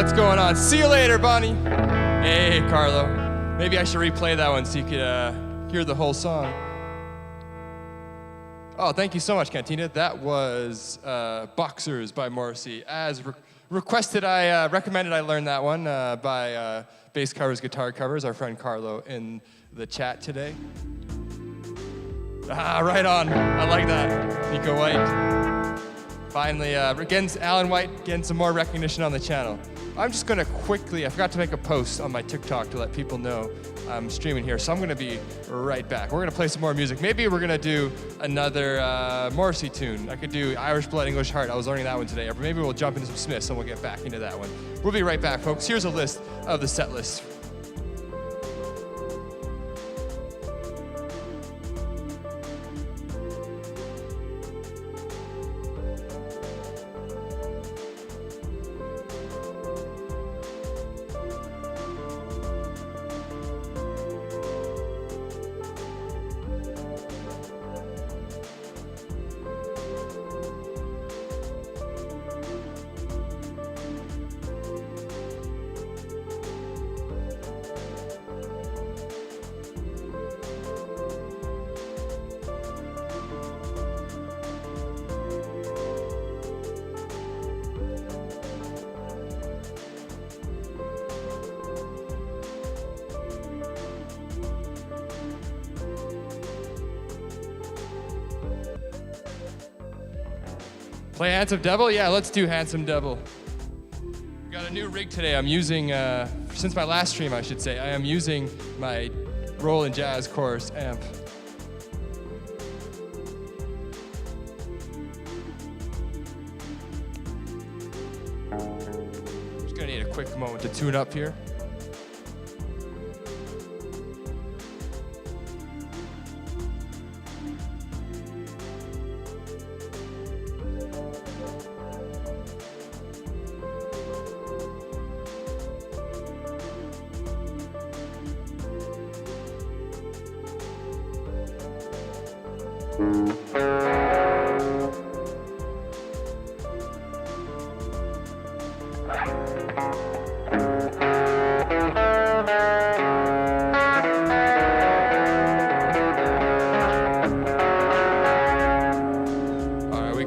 What's going on? See you later, Bonnie. Hey, Carlo. Maybe I should replay that one so you could hear the whole song. Oh, thank you so much, Cantina. That was Boxers by Morrissey. As requested, I recommended I learn that one by Bass Covers, Guitar Covers, our friend Carlo in the chat today. Ah, right on. I like that. Nico White. Finally, again, Alan White getting some more recognition on the channel. I'm just going to quickly, I forgot to make a post on my TikTok to let people know I'm streaming here, so I'm going to be right back. We're going to play some more music. Maybe we're going to do another Morrissey tune. I could do Irish Blood, English Heart. I was learning that one today. Or maybe we'll jump into some Smiths and we'll get back into that one. We'll be right back, folks. Here's a list of the set lists. Play Handsome Devil? Yeah, let's do Handsome Devil. We got a new rig today. I'm using, since my last stream, I should say, I am using my Roland Jazz Chorus amp. Just gonna need a quick moment to tune up here.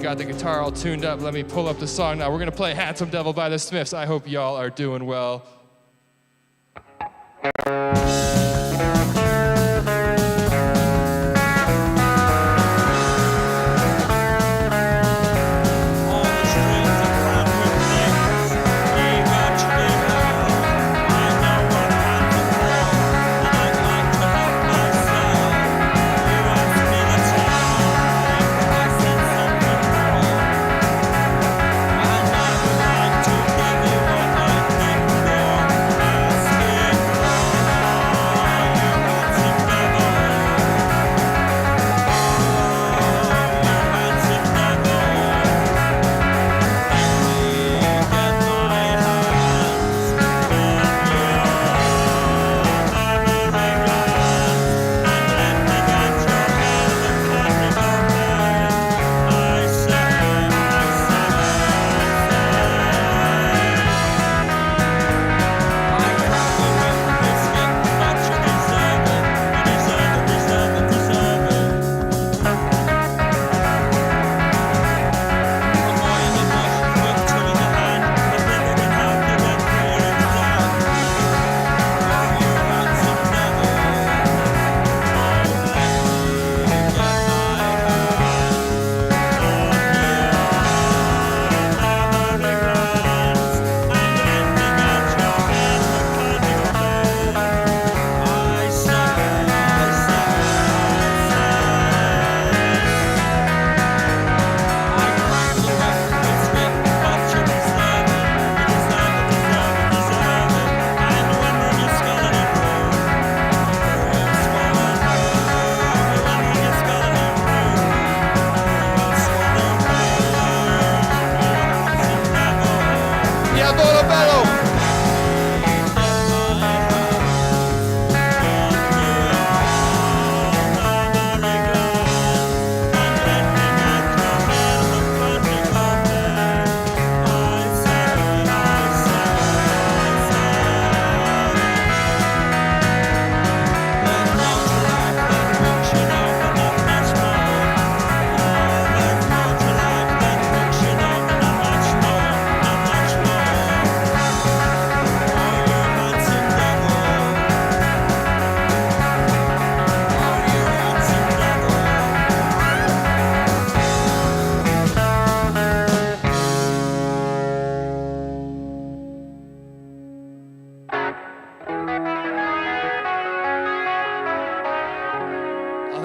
Got the guitar all tuned up. Let me pull up the song now. We're gonna play Handsome Devil by the Smiths. I hope y'all are doing well.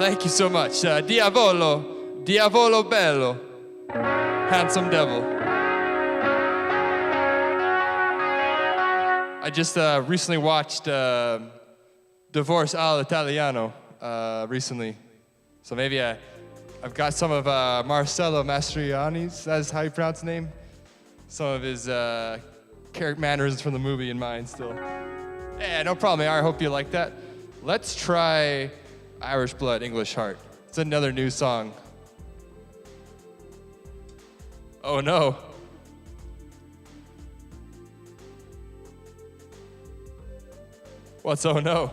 Thank you so much. Diavolo, Diavolo bello, handsome devil. I just recently watched Divorce all'Italiano recently. So maybe I've got some of Marcello Mastroianni's, that's how you pronounce his name, some of his character mannerisms from the movie in mind still. Yeah, no problem, I hope you like that. Let's try Irish Blood, English Heart. It's another new song. Oh no. What's oh no?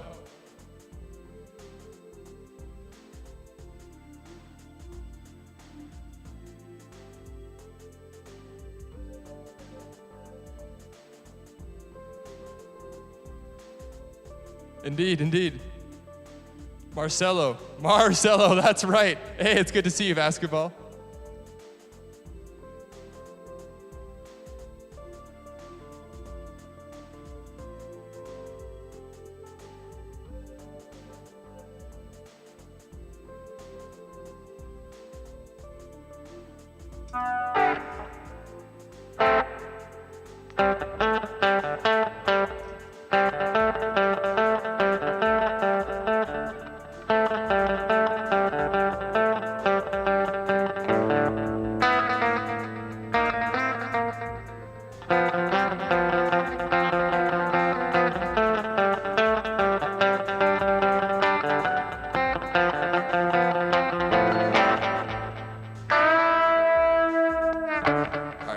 Indeed, indeed. Marcello, that's right. Hey, it's good to see you, basketball.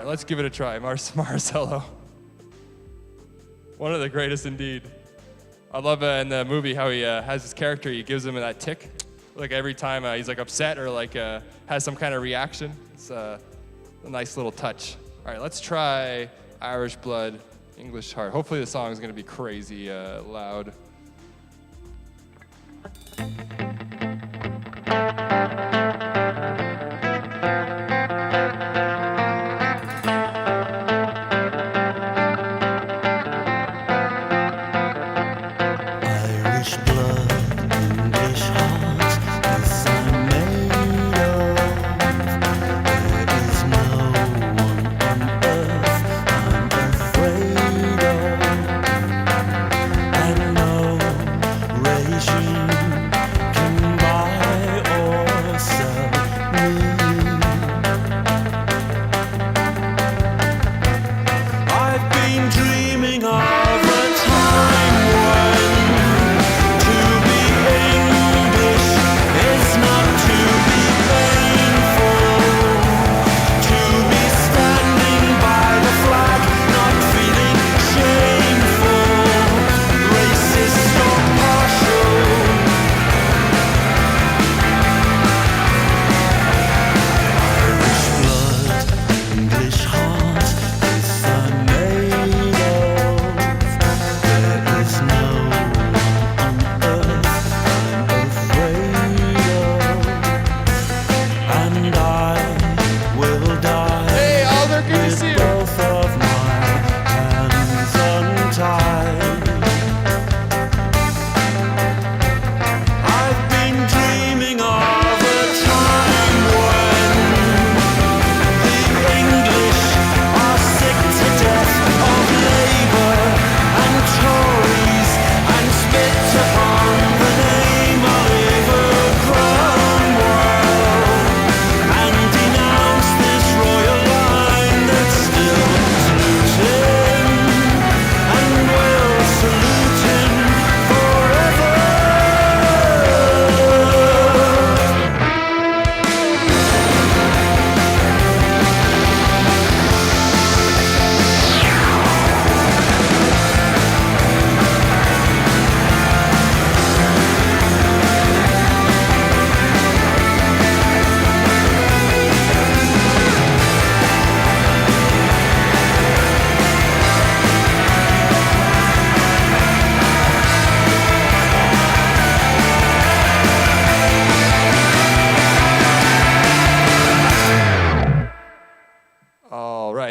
Let's give it a try. Marcello. One of the greatest indeed. I love in the movie how he has his character, he gives him that tick. Like every time he's like upset or like has some kind of reaction. It's a nice little touch. All right, let's try Irish Blood, English Heart. Hopefully the song is gonna be crazy loud.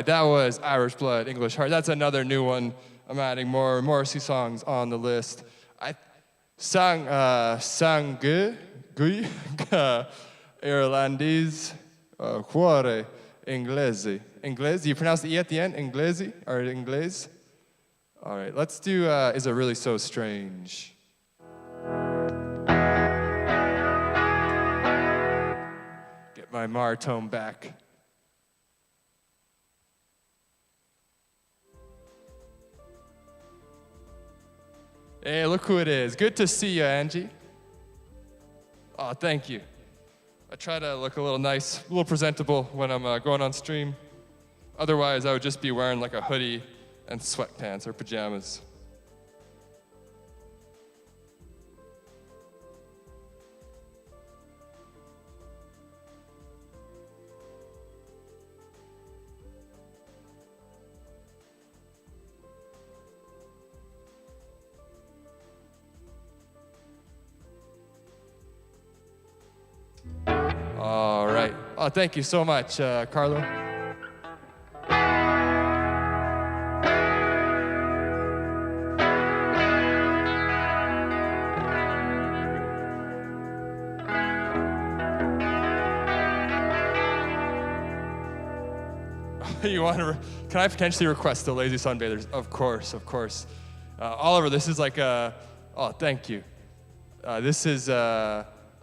That was Irish Blood, English Heart. That's another new one. I'm adding more Morrissey songs on the list. I sang good qui irlandese cuore inglese. Inglese, you pronounce the E at the end? Inglese or inglese? All right, let's do Is It Really So Strange? Get my Martone back. Hey, look who it is. Good to see you, Angie. Oh, thank you. I try to look a little nice, a little presentable when I'm going on stream. Otherwise, I would just be wearing like a hoodie and sweatpants or pajamas. All right. Oh, thank you so much, Carlo. You want to? Can I potentially request the Lazy Sunbathers? Of course, of course. Oliver, this is like a. Oh, thank you. This is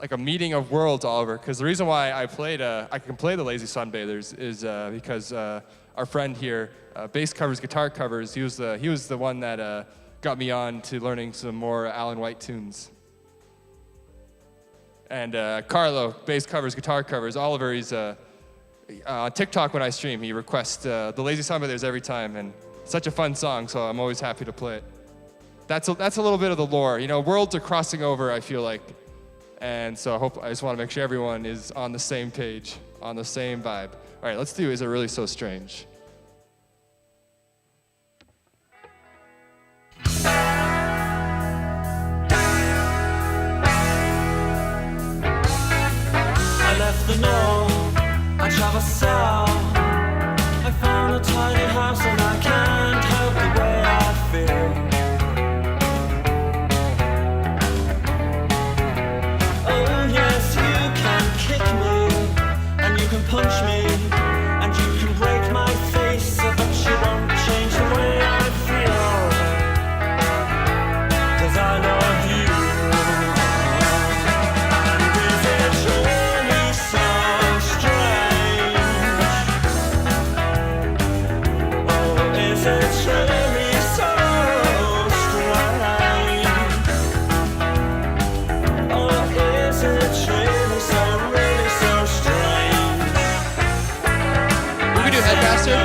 like a meeting of worlds, Oliver. Because the reason why I can play the Lazy Sunbathers is because our friend here, bass covers, guitar covers. He was the one that got me on to learning some more Alan White tunes. And Carlo, bass covers, guitar covers. Oliver, he's on TikTok when I stream, he requests the Lazy Sunbathers every time, and it's such a fun song, so I'm always happy to play it. That's a little bit of the lore. You know, worlds are crossing over, I feel like, and so I just want to make sure everyone is on the same page, on the same vibe. All right, let's do Is It Really So Strange? I left the north, I travel south. I found a tiny house and I can't help the way I feel. Oh yes, you can kick me and you can punch me and you can break my face, but you won't change the way I feel. 'Cause I love you. And is it really so strange? Oh, is it really so strange? Oh, is it really so strange? We can do Headmaster.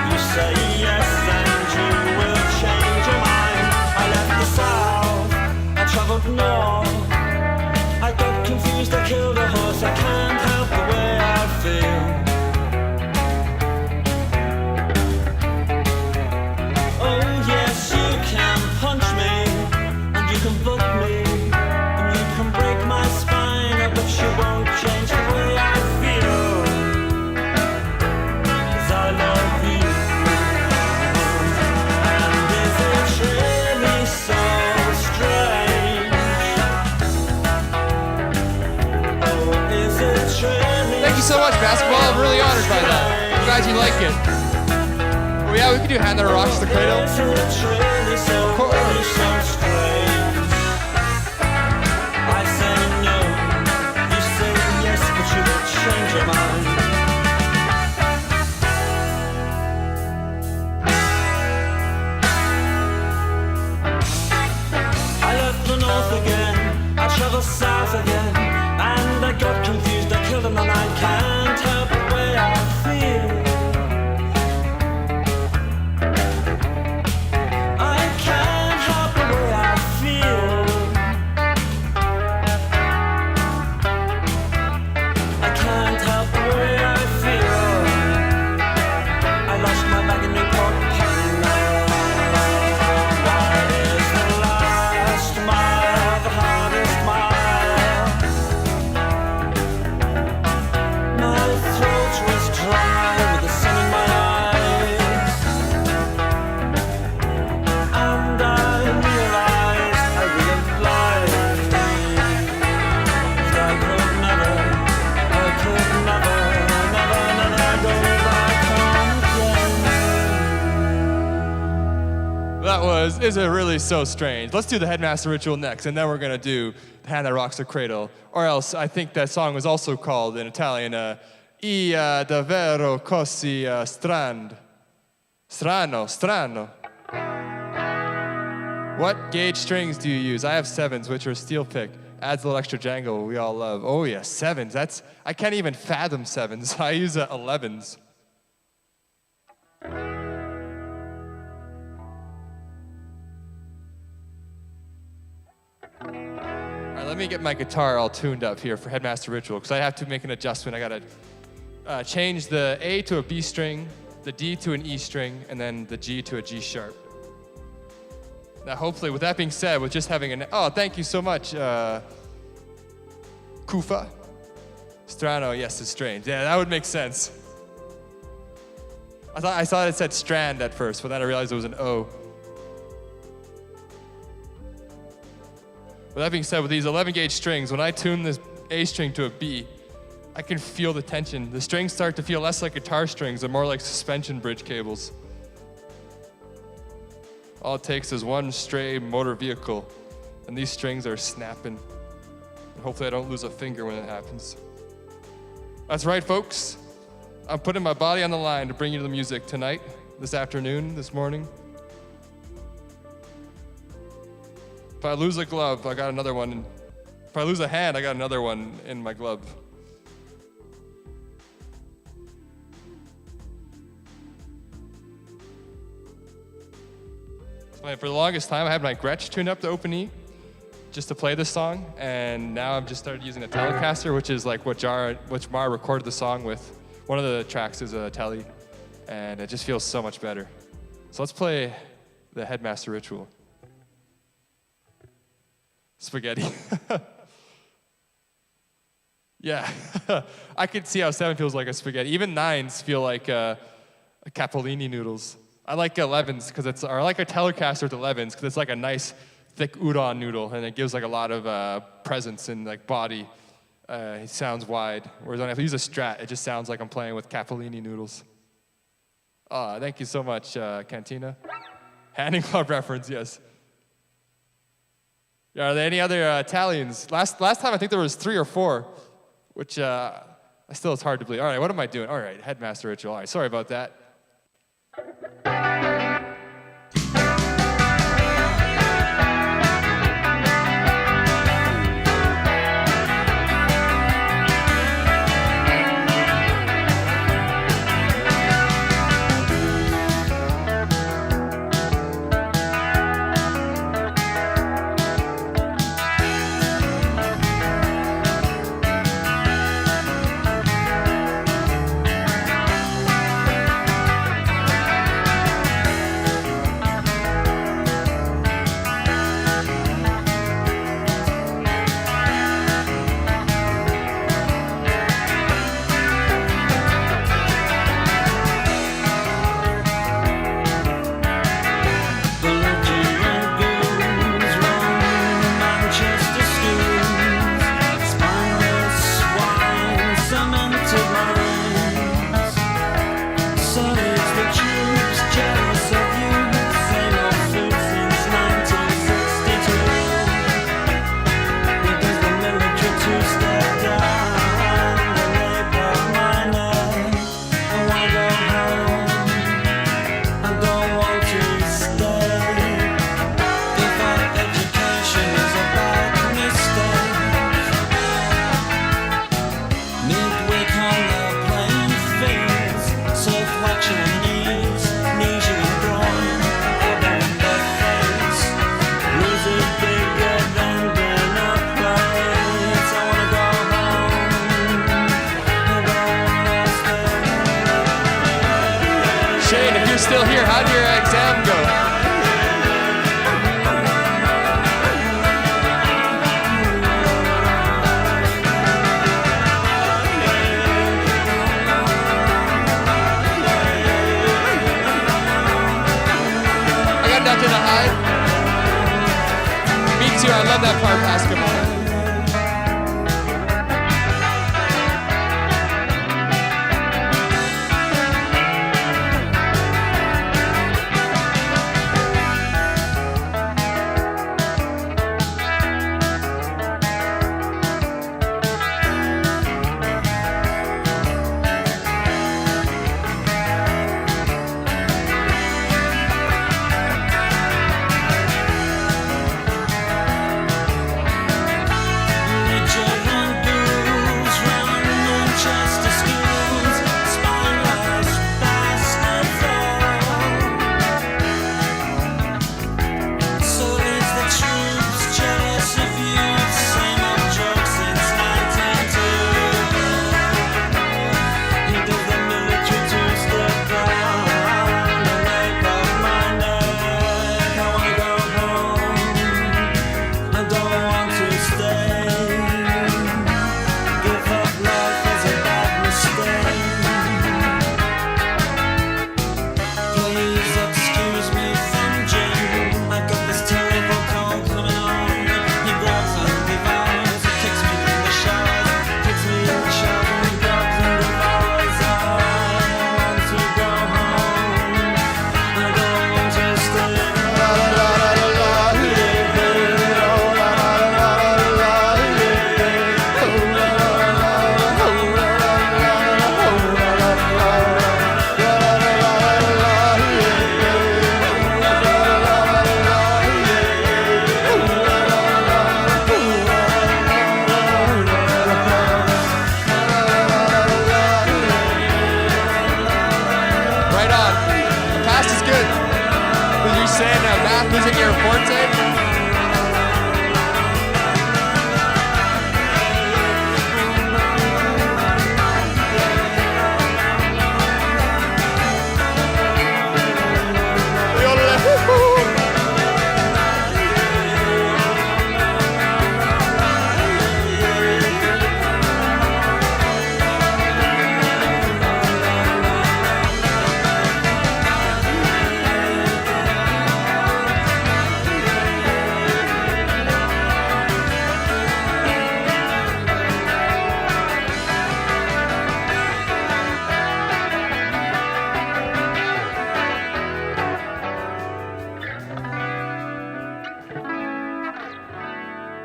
You say yes and you will change your mind. I left the south, I traveled north. I got confused, I killed a horse. I can't help the way I feel. Oh yes, you can punch me and you can book me and you can break my spine, but you won't change the way I feel. 'Cause I love you. And is it really so strange? Oh, is it really Thank you so much, basketball. I'm really honored by that. I'm glad you like it. Oh yeah, we can do Hand That Rocks the Cradle. Is it really so strange? I say no, you say yes, but you will change your mind. I left the north again, I traveled south again, and I got confused, I killed him, and I can't help the way I feel. I can't help the is it really so strange? Let's do the Headmaster Ritual next, and then we're gonna do the Hand That Rocks the Cradle. Or else, I think that song was also called in Italian, davvero così strano. What gauge strings do you use? I have 7s, which are steel pick. Adds a little extra jangle we all love. Oh yeah, 7s. I can't even fathom 7s. I use 11s. All right, let me get my guitar all tuned up here for Headmaster Ritual, because I have to make an adjustment. I gotta change the A to a B string, the D to an E string, and then the G to a G sharp. Now, hopefully, with that being said, with just having oh, thank you so much, Kufa. Strano, yes, it's strange. Yeah, that would make sense. I thought it said strand at first, but then I realized it was an O. With that being said, with these 11 gauge strings, when I tune this A string to a B, I can feel the tension. The strings start to feel less like guitar strings and more like suspension bridge cables. All it takes is one stray motor vehicle, and these strings are snapping. And hopefully I don't lose a finger when it happens. That's right, folks. I'm putting my body on the line to bring you the music tonight, this afternoon, this morning. If I lose a glove, I got another one. If I lose a hand, I got another one in my glove. For the longest time, I had my Gretsch tuned up to open E just to play this song, and now I've just started using a Telecaster, which is like which Mara recorded the song with. One of the tracks is a Tele, and it just feels so much better. So let's play the Headmaster Ritual. Spaghetti. Yeah, I could see how 7 feels like a spaghetti. Even 9s feel like a capellini noodles. I like 11s or I like a Telecaster with 11s because it's like a nice thick udon noodle, and it gives like a lot of presence and like body. It sounds wide. Whereas when I use a Strat, it just sounds like I'm playing with capellini noodles. Thank you so much, Cantina. Hand in glove reference, yes. Yeah, are there any other Italians? Last time I think there was 3 or 4, which still is hard to believe. All right, what am I doing? All right, Headmaster Ritual. All right, sorry about that. Still here, how'd your exam go? I got nothing to hide. Me too, I love that part of basketball. Right on. A pass is good. Are you saying math isn't your forte?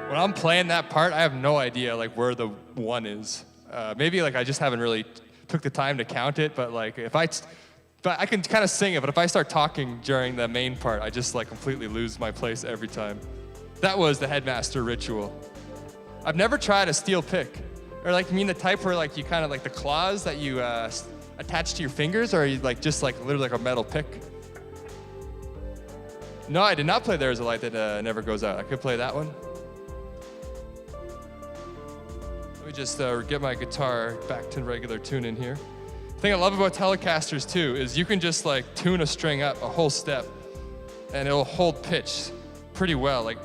When I'm playing that part, I have no idea like where the one is. Maybe like I just haven't really took the time to count it, but like but I can kind of sing it, but if I start talking during the main part, I just like completely lose my place every time. That was the headmaster ritual. I've never tried a steel pick. Or like, you mean the type where like you kind of like the claws that you attach to your fingers, or are you like just like literally like a metal pick? No, I did not play There Is a Light That Never Goes Out. I could play that one. Let me just get my guitar back to regular tuning here. The thing I love about Telecasters too is you can just like tune a string up a whole step and it'll hold pitch pretty well. Like,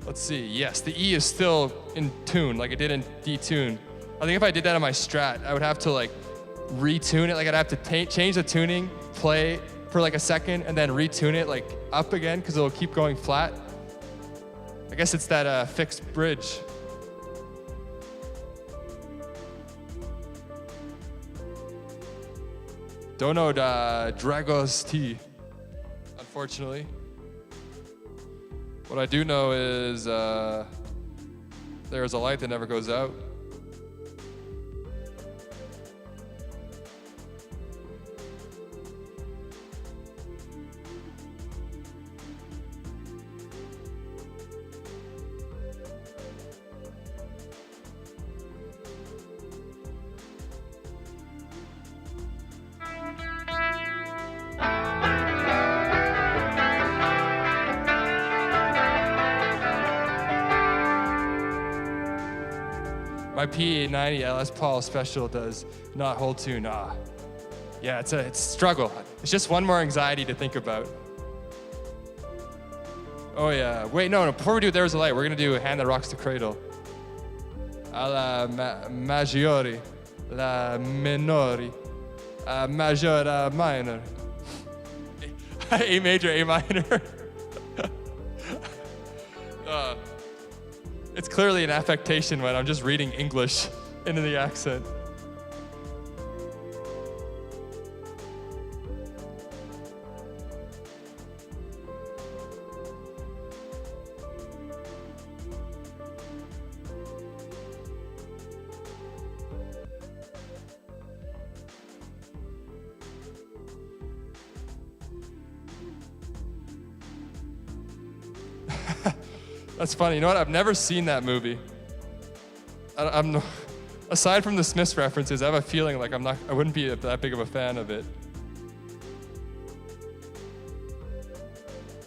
let's see, yes, the E is still in tune like it did in D-tune. I think if I did that on my Strat, I would have to like retune it. Like I'd have to change the tuning, play for like a second, and then retune it like up again because it'll keep going flat. I guess it's that fixed bridge. Don't know the Dragos T, unfortunately. What I do know is there's a light that never goes out. My P890 LS Paul special does not hold tune. Yeah, it's a struggle. It's just one more anxiety to think about. Oh yeah, wait, no, before we do There's a Light, we're gonna do Hand That Rocks the Cradle. Alla maggiore, la minori, major, minor. A major, A minor. It's clearly an affectation when I'm just reading English into the accent. That's funny. You know what? I've never seen that movie. Aside from the Smiths references, I have a feeling like I wouldn't be that big of a fan of it.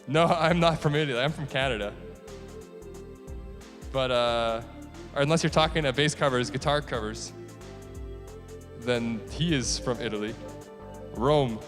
No, I'm not from Italy. I'm from Canada. But, or unless you're talking bass covers, guitar covers, then he is from Italy. Rome.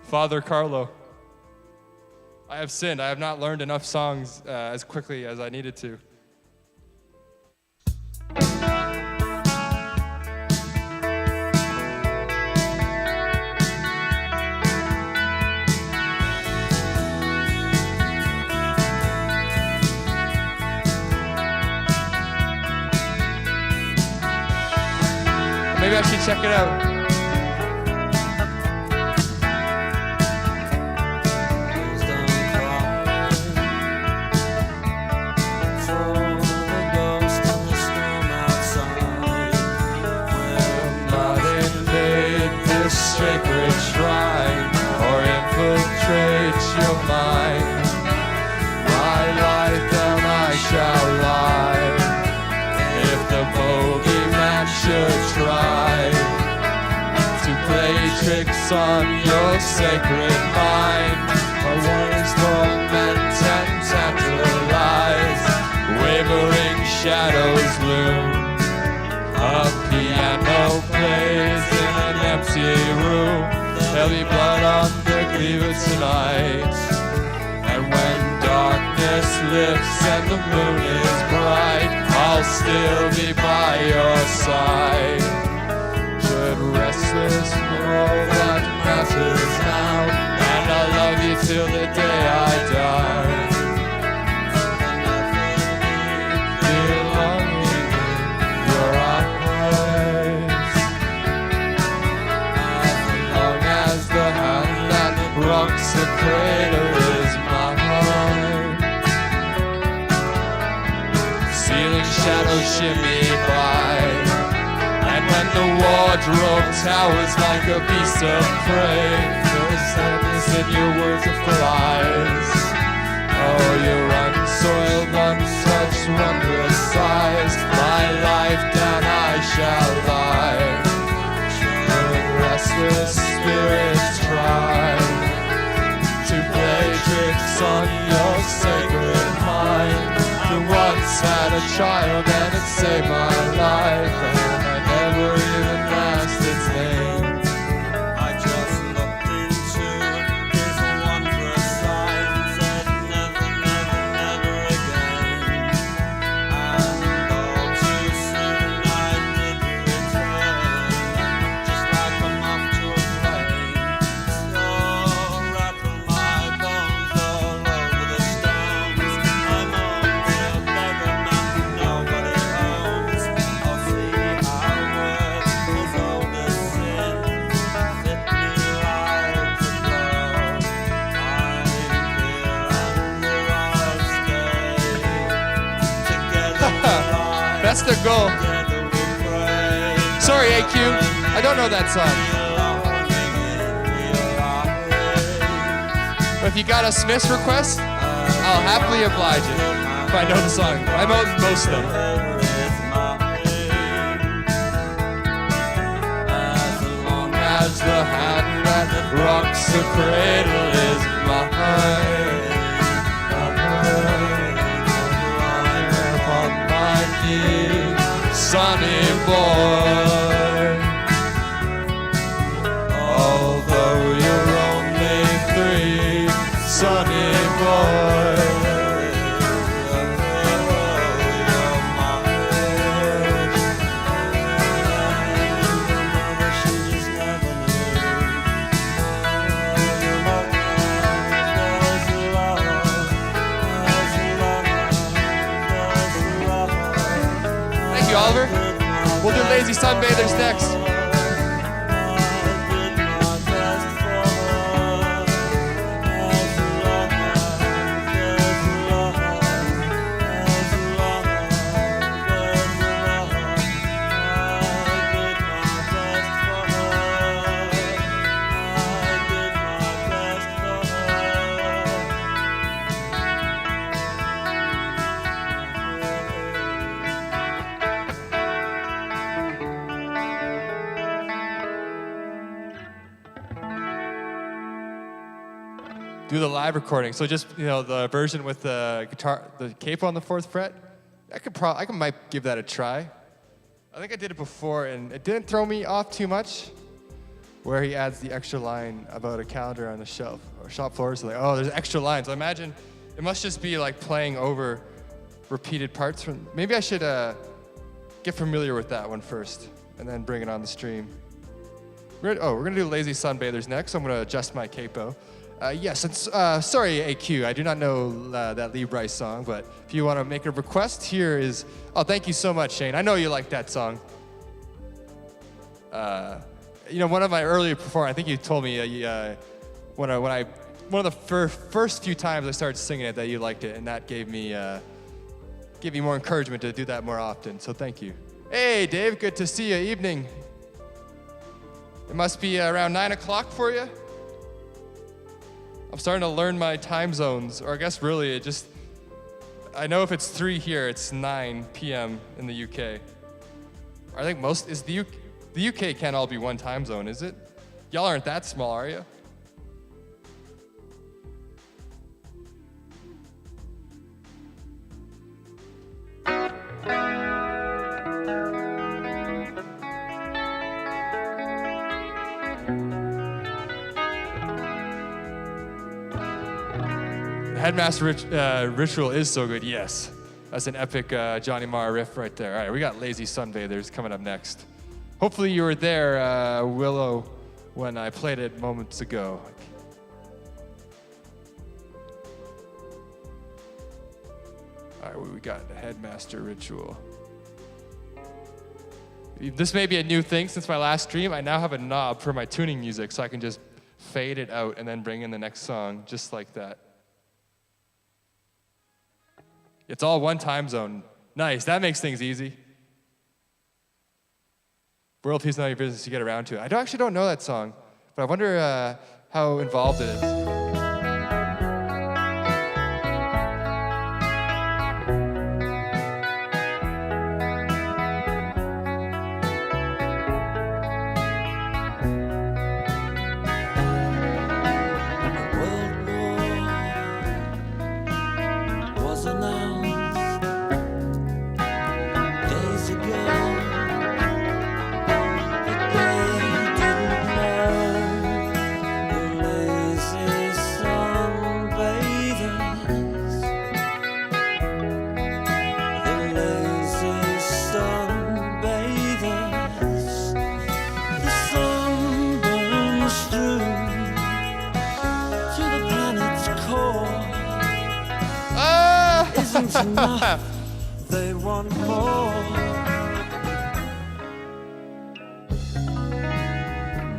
Father Carlo, I have sinned. I have not learned enough songs as quickly as I needed to. Maybe I should check it out. Sacred shrine or infiltrate your mind. My life then I shall lie if the bogeyman should try to play tricks on your sacred mind. A words torment and tantalize, wavering shadows loom. A piano plays in an empty room. There'll be blood on the cleavage tonight. And when darkness lifts and the moon is bright, I'll still be by your side. Should restless know that matters now, and I'll love you till the day I die. Rocks the cradle is my heart. Ceiling shadows shimmy by, and when the wardrobe towers like a beast of prey, there's sadness in your words of lies. Oh, your unsoiled, untouched, wondrous sighs. My life down I shall lie. The restless spirits try to play tricks on your sacred mind. I once had a child and it saved my life, and I never even asked its name. I just looked into his wondrous eyes and said never, never, never again. And all too soon I did return, just like a moth to a flame. So rattle my bones all over the stones. I'm only a beggar man who nobody owns. I'll see how worth his oldest sin fit me like a glove. I'm here and I'll stay. Together we lie, That's the goal. together we pray. Sorry, AQ. I don't know that song. But if you got a Smiths request, I'll happily oblige it. If I know the song. I know most of them. As the hand that rocks the cradle is mine. Upon my knee, sonny boy. Although you're only 3, sonny boy. Thank you, Oliver. We'll do Lazy Sunbathers next. Do the live recording. So just, the version with the guitar, the capo on the 4th fret. I might give that a try. I think I did it before and it didn't throw me off too much. Where he adds the extra line about a calendar on the shelf or shop floor. So there's extra lines. So I imagine it must just be like playing over repeated parts from. Maybe I should get familiar with that one first and then bring it on the stream. We're gonna do Lazy Sunbathers next. So I'm gonna adjust my capo. Yes, and sorry, AQ, I do not know that Lee Bryce song, but if you want to make a request, here is, thank you so much, Shane. I know you like that song. One of my earlier performances, I think you told me one of the first few times I started singing it that you liked it, and that gave me more encouragement to do that more often. So thank you. Hey, Dave, good to see you. Evening. It must be around 9 o'clock for you. I'm starting to learn my time zones, or I guess really I know if it's 3 here, it's 9 p.m. in the UK. I think the UK can't all be one time zone, is it? Y'all aren't that small, are you? Headmaster Ritual is so good, yes. That's an epic Johnny Marr riff right there. All right, we got Lazy Sunbathers coming up next. Hopefully you were there, Willow, when I played it moments ago. All right, we got the Headmaster Ritual. This may be a new thing since my last stream. I now have a knob for my tuning music, so I can just fade it out and then bring in the next song, just like that. It's all one time zone. Nice, that makes things easy. World Peace, Not Your Business, you get around to it. I actually don't know that song, but I wonder how involved it is. Enough. They want more.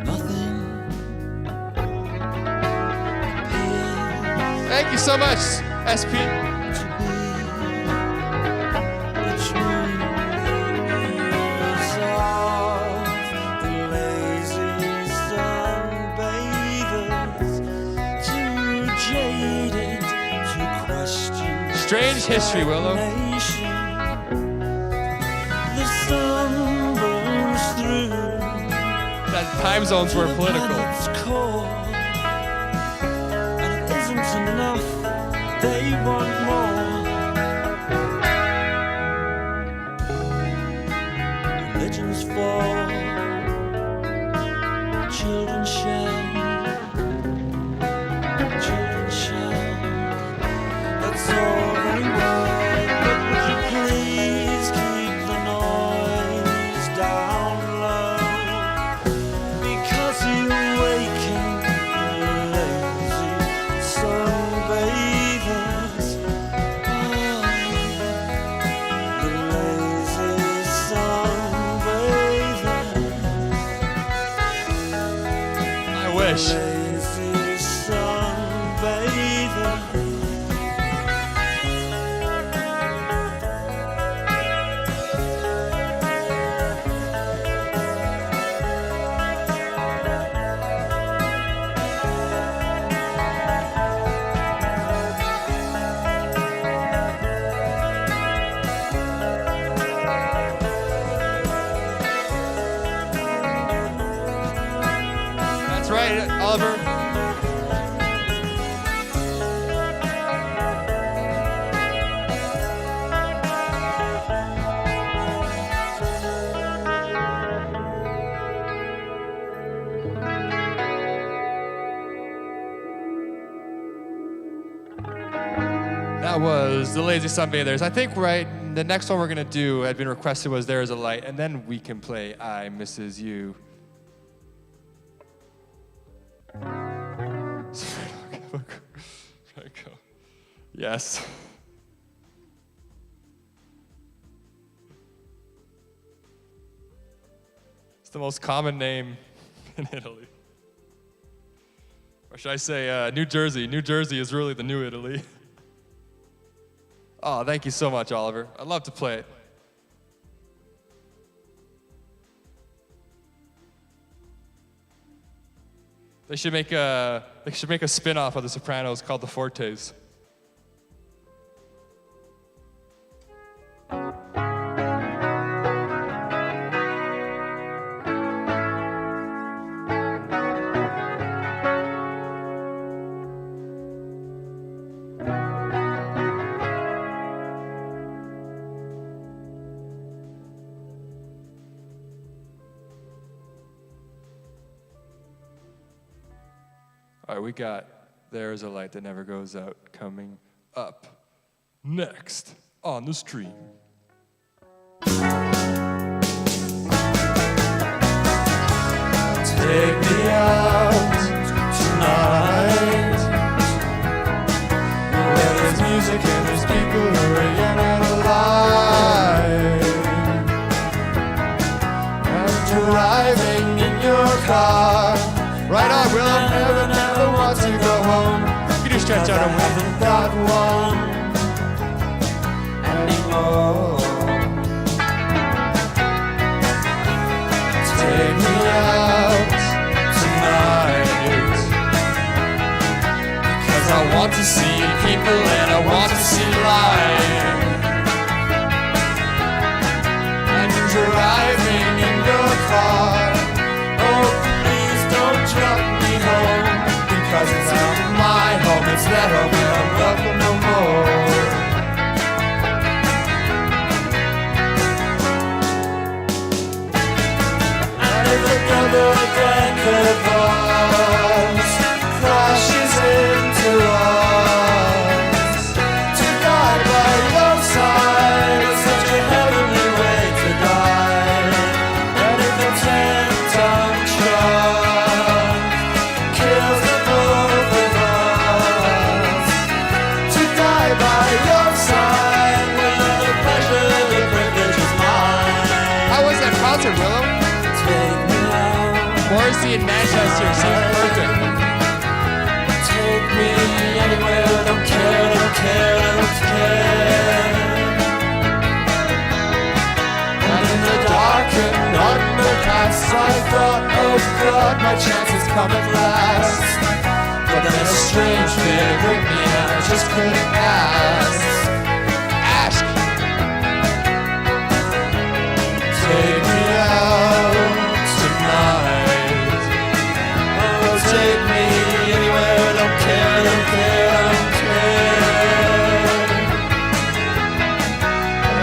Nothing appears. Thank you so much, SP. Strange history, Willow. The sun burns through. That time zones were political. And it isn't enough. They want more. Religions fall. Children shall. Children shall. That's all. Oliver. That was the Lazy Sunbathers. I think the next one we're gonna do had been requested was There Is a Light, and then we can play I Misses You. Yes. the most common name in Italy. Or should I say New Jersey? New Jersey is really the new Italy. Oh, thank you so much, Oliver. I'd love to play it. They should make a spin-off of The Sopranos called The Fortes. All right, we got There's a Light That Never Goes Out coming up next on the stream. Take me out tonight, where there's music and there's people who are young and alive. And driving in your car, Right on, Willow. never want to go home. You can stretch out a wing. Haven't got one anymore. Take me out tonight, 'cause I want to see people and I want to see life. And driving in your car, oh please don't drop me home, because it's not my home, it's that home where I'm welcome no more. And if another decker bus crashes into us, to die by your side is such a heavenly way to die. And if a 10-ton truck kills the both of us, to die by your side, well, the pleasure, the privilege is mine. How was that concert, Willow? Take me out, Morrissey in Manchester seems perfect. take me anywhere, I don't care, I don't care, I don't care. And in the dark and undercast, I thought, oh God, my chance has come at last. But then a strange fear gripped me and I just couldn't ask. Ask. Take me out tonight. Oh, take me anywhere, I don't care, I don't care, I don't care.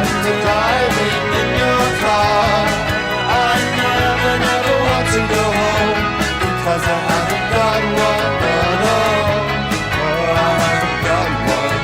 And driving in your car, I never want to go home, because I haven't got one, no, no. Oh, I haven't got one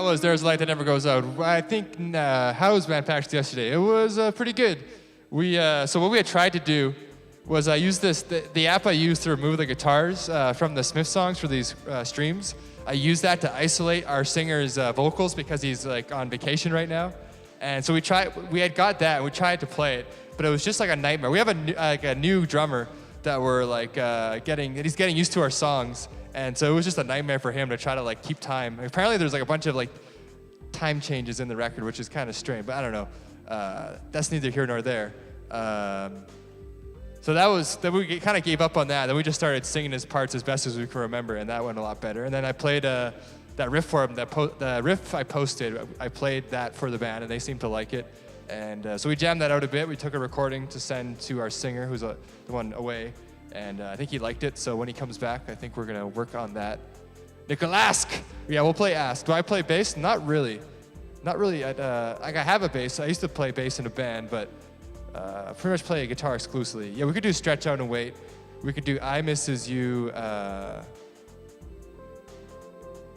was There's a Light That Never Goes Out. I think House band practiced yesterday. It was pretty good. So what we had tried to do was I used the app I used to remove the guitars from the SMITHS songs for these streams. I used that to isolate our singer's vocals because he's like on vacation right now. And so we had got that and we tried to play it, but it was just like a nightmare. We have a new drummer that we're like he's getting used to our songs. And so it was just a nightmare for him to try to like keep time. Apparently there's like a bunch of like time changes in the record, which is kind of strange, but I don't know. That's neither here nor there. So then we kind of gave up on that. Then we just started singing his parts as best as we can remember, and that went a lot better. And then I played that riff for him. The riff I posted, I played that for the band, and they seemed to like it. And so we jammed that out a bit. We took a recording to send to our singer, who's the one away. And I think he liked it, so when he comes back, I think we're gonna work on that. Nicolask! Yeah, we'll play Ask. Do I play bass? Not really. Not really. I have a bass. I used to play bass in a band, but pretty much play a guitar exclusively. Yeah, we could do Stretch Out and Wait. We could do I Misses You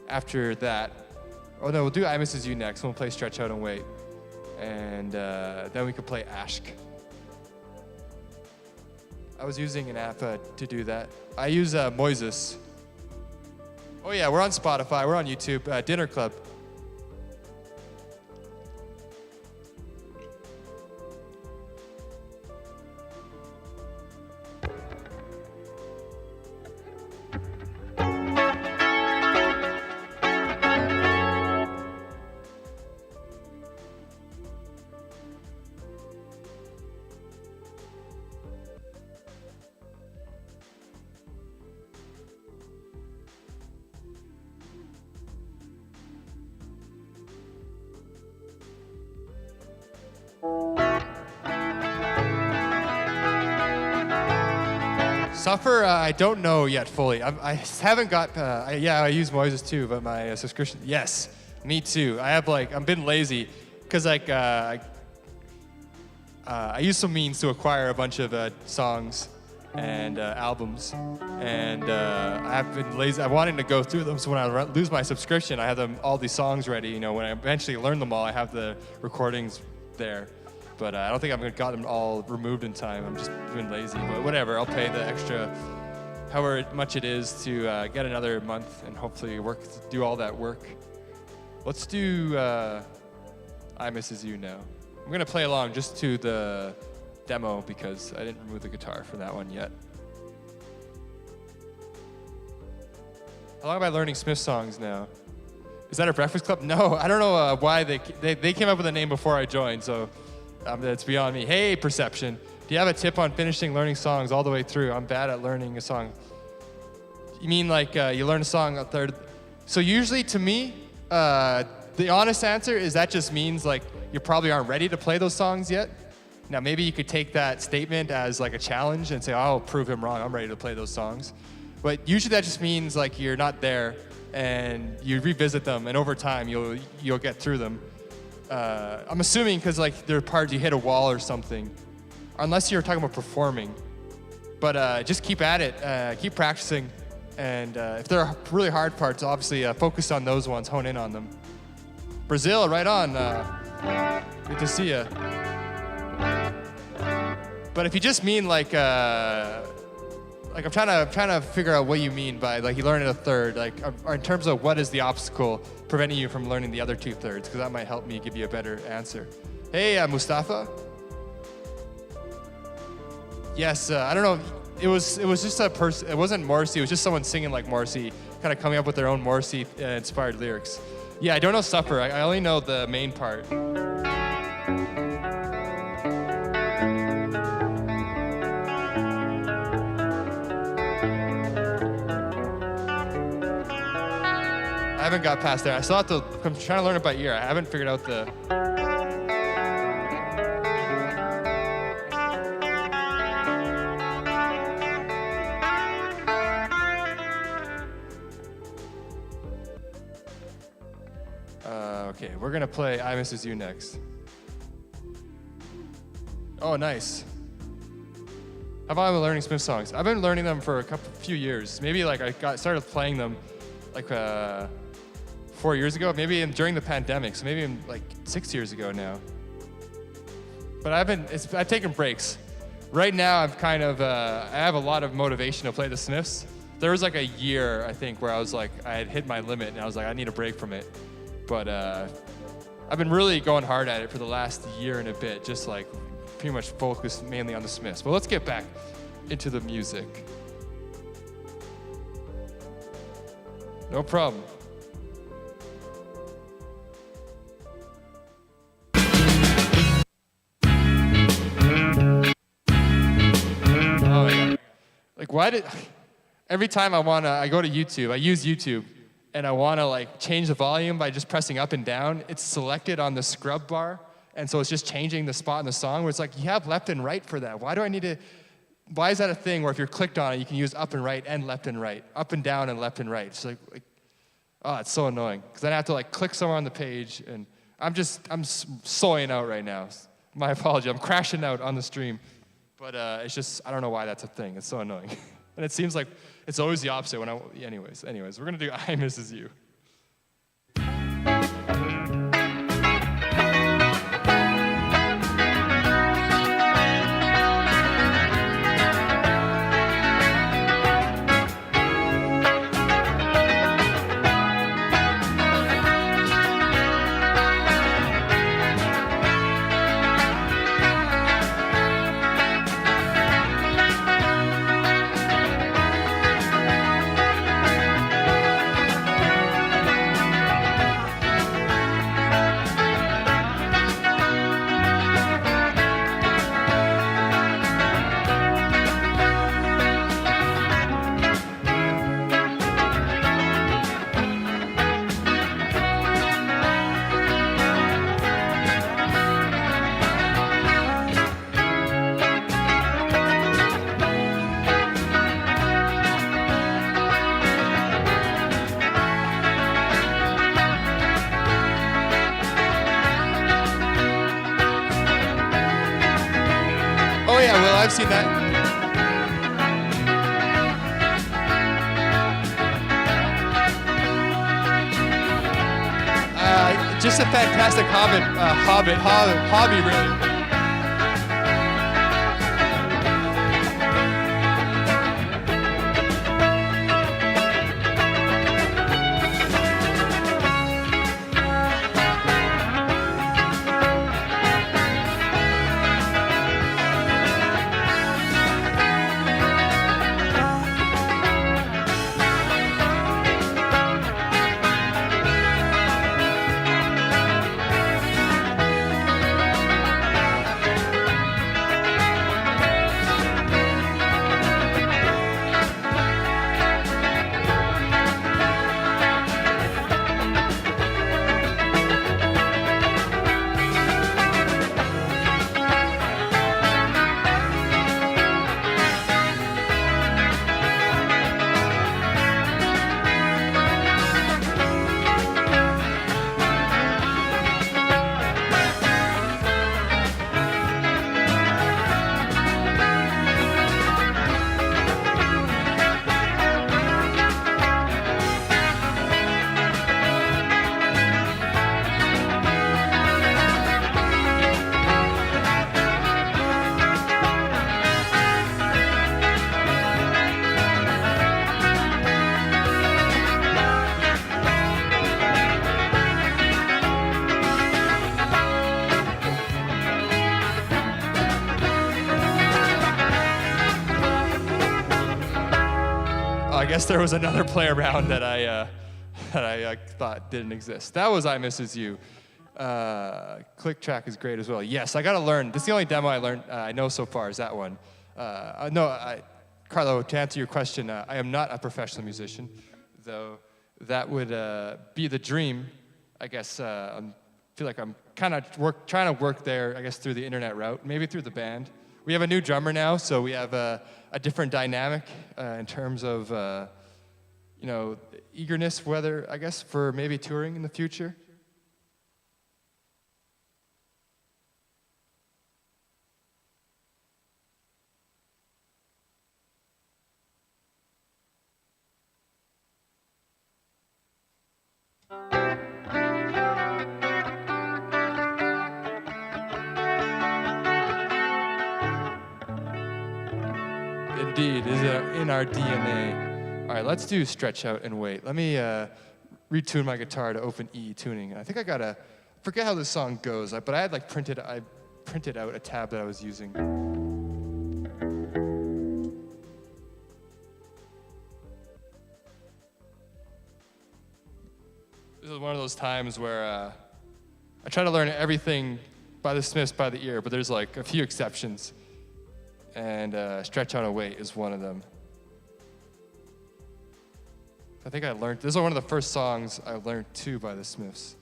after that. Oh no, we'll do I Misses You next. We'll play Stretch Out and Wait. And then we could play Ask. I was using an app to do that. I use Moises. Oh yeah, we're on Spotify, we're on YouTube, Dinner Club. Suffer, I don't know yet fully. I haven't got, I use Moises too, but my subscription, yes, me too. I've been lazy, because I use some means to acquire a bunch of songs and albums, and I have been lazy. I'm wanting to go through them, so when I lose my subscription, I have all these songs ready. You know, when I eventually learn them all, I have the recordings there. But I don't think I've got them all removed in time. I'm just been lazy, but whatever. I'll pay the extra, however much it is, to get another month and hopefully do all that work. Let's do I Misses You now. I'm gonna play along just to the demo because I didn't remove the guitar from that one yet. How long have I learning SMITHS songs now? Is that a Breakfast Club? No, I don't know why they came up with a name before I joined, so. That's beyond me. Hey, Perception. Do you have a tip on finishing learning songs all the way through? I'm bad at learning a song. You mean like you learn a song a third? So usually to me, the honest answer is that just means like you probably aren't ready to play those songs yet. Now maybe you could take that statement as like a challenge and say, oh, I'll prove him wrong. I'm ready to play those songs. But usually that just means like you're not there and you revisit them and over time you'll get through them. I'm assuming because like there are parts you hit a wall or something, unless you're talking about performing. But just keep at it, keep practicing, and if there are really hard parts, obviously focus on those ones, hone in on them. Brazil, right on. Good to see you. But if you just mean like I'm trying to figure out what you mean by like you learn in a third, like or in terms of what is the obstacle preventing you from learning the other 2/3, because that might help me give you a better answer. Hey, Mustafa. Yes, I don't know. It was just a person. It wasn't Morrissey. It was just someone singing like Morrissey, kind of coming up with their own Morrissey inspired lyrics. Yeah, I don't know Suffer. I only know the main part. I haven't got past there. I still have to, I'm trying to learn it by ear. I haven't figured out the... Okay, we're gonna play I Misses You next. Oh, nice. How about I'm learning SMITHS songs? I've been learning them for few years. Maybe like I started playing them like 4 years ago, maybe during the pandemic, so maybe like 6 years ago now. But I've taken breaks. Right now, I have a lot of motivation to play the Smiths. There was like a year, I think, where I was like, I had hit my limit, and I was like, I need a break from it. But I've been really going hard at it for the last year and a bit, just like pretty much focused mainly on the Smiths. But let's get back into the music. No problem. Oh yeah. Like every time I go to YouTube, I use YouTube, and I wanna like change the volume by just pressing up and down, it's selected on the scrub bar, and so it's just changing the spot in the song where it's like, you have left and right for that. Why is that a thing where if you're clicked on it, you can use up and right and left and right, up and down and left and right? It's like oh, it's so annoying, because then I have to like click somewhere on the page, and I'm soying out right now. My apology, I'm crashing out on the stream. But it's just, I don't know why that's a thing. It's so annoying. And it seems like it's always the opposite anyways, we're gonna do I Misses You. I've seen that. Just a fantastic hobby, really. I guess there was another play around that I thought didn't exist. That was I Misses You. Click track is great as well. Yes, I got to learn. This is the only demo I know so far is that one. Carlo, to answer your question, I am not a professional musician, though that would be the dream. I guess I feel like I'm kind of trying to work there, I guess, through the internet route, maybe through the band. We have a new drummer now, so we have a different dynamic in terms of, eagerness, for maybe touring in the future. Indeed, is in our DNA. All right, let's do stretch out and wait. Let me retune my guitar to open E tuning. I think I gotta forget how this song goes, but I had like printed out a tab that I was using. This is one of those times where I try to learn everything by the Smiths by the ear, but there's like a few exceptions. And Stretch Out and Wait is one of them. I think I learned, this is one of the first songs I learned too by the Smiths.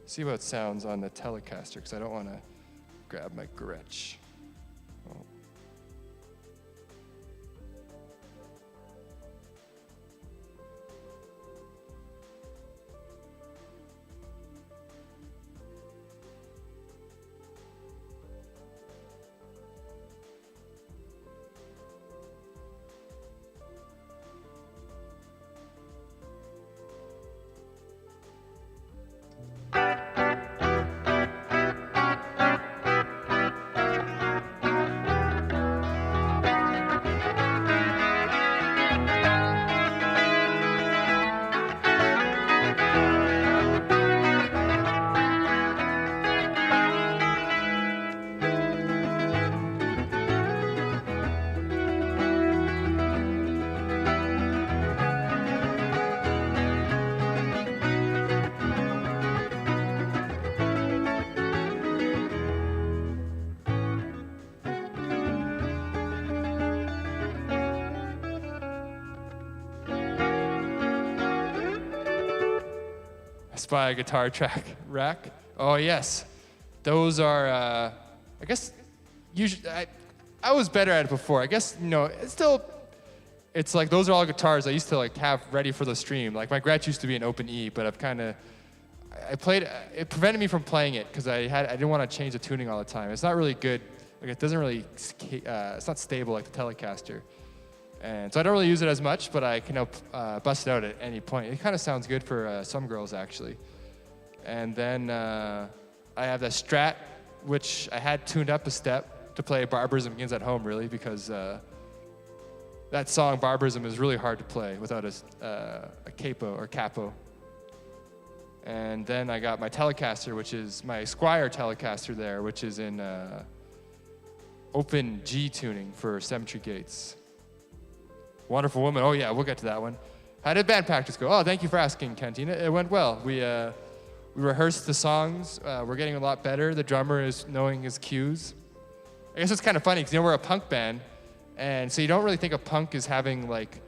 See how it sounds on the Telecaster, because I don't want to grab my Gretsch. Oh. Spy guitar track rack. Oh yes, those are. I guess usually I was better at it before. I guess it's still. It's like those are all guitars I used to like have ready for the stream. Like my Gretsch used to be an open E, but I played. It prevented me from playing it because I didn't want to change the tuning all the time. It's not really good. Like it doesn't really. It's not stable like the Telecaster. And so I don't really use it as much, but I can bust it out at any point. It kind of sounds good for some girls, actually. And then I have the Strat, which I had tuned up a step to play Barbarism Begins at Home, really, because that song, Barbarism, is really hard to play without a capo or capo. And then I got my Telecaster, which is my Squier Telecaster there, which is in open G tuning for symmetry gates. Wonderful Woman. Oh yeah, we'll get to that one. How did band practice go? Oh, thank you for asking, Cantina. It went well. We rehearsed the songs. We're getting a lot better. The drummer is knowing his cues. I guess it's kind of funny because we're a punk band, and so you don't really think of punk as having like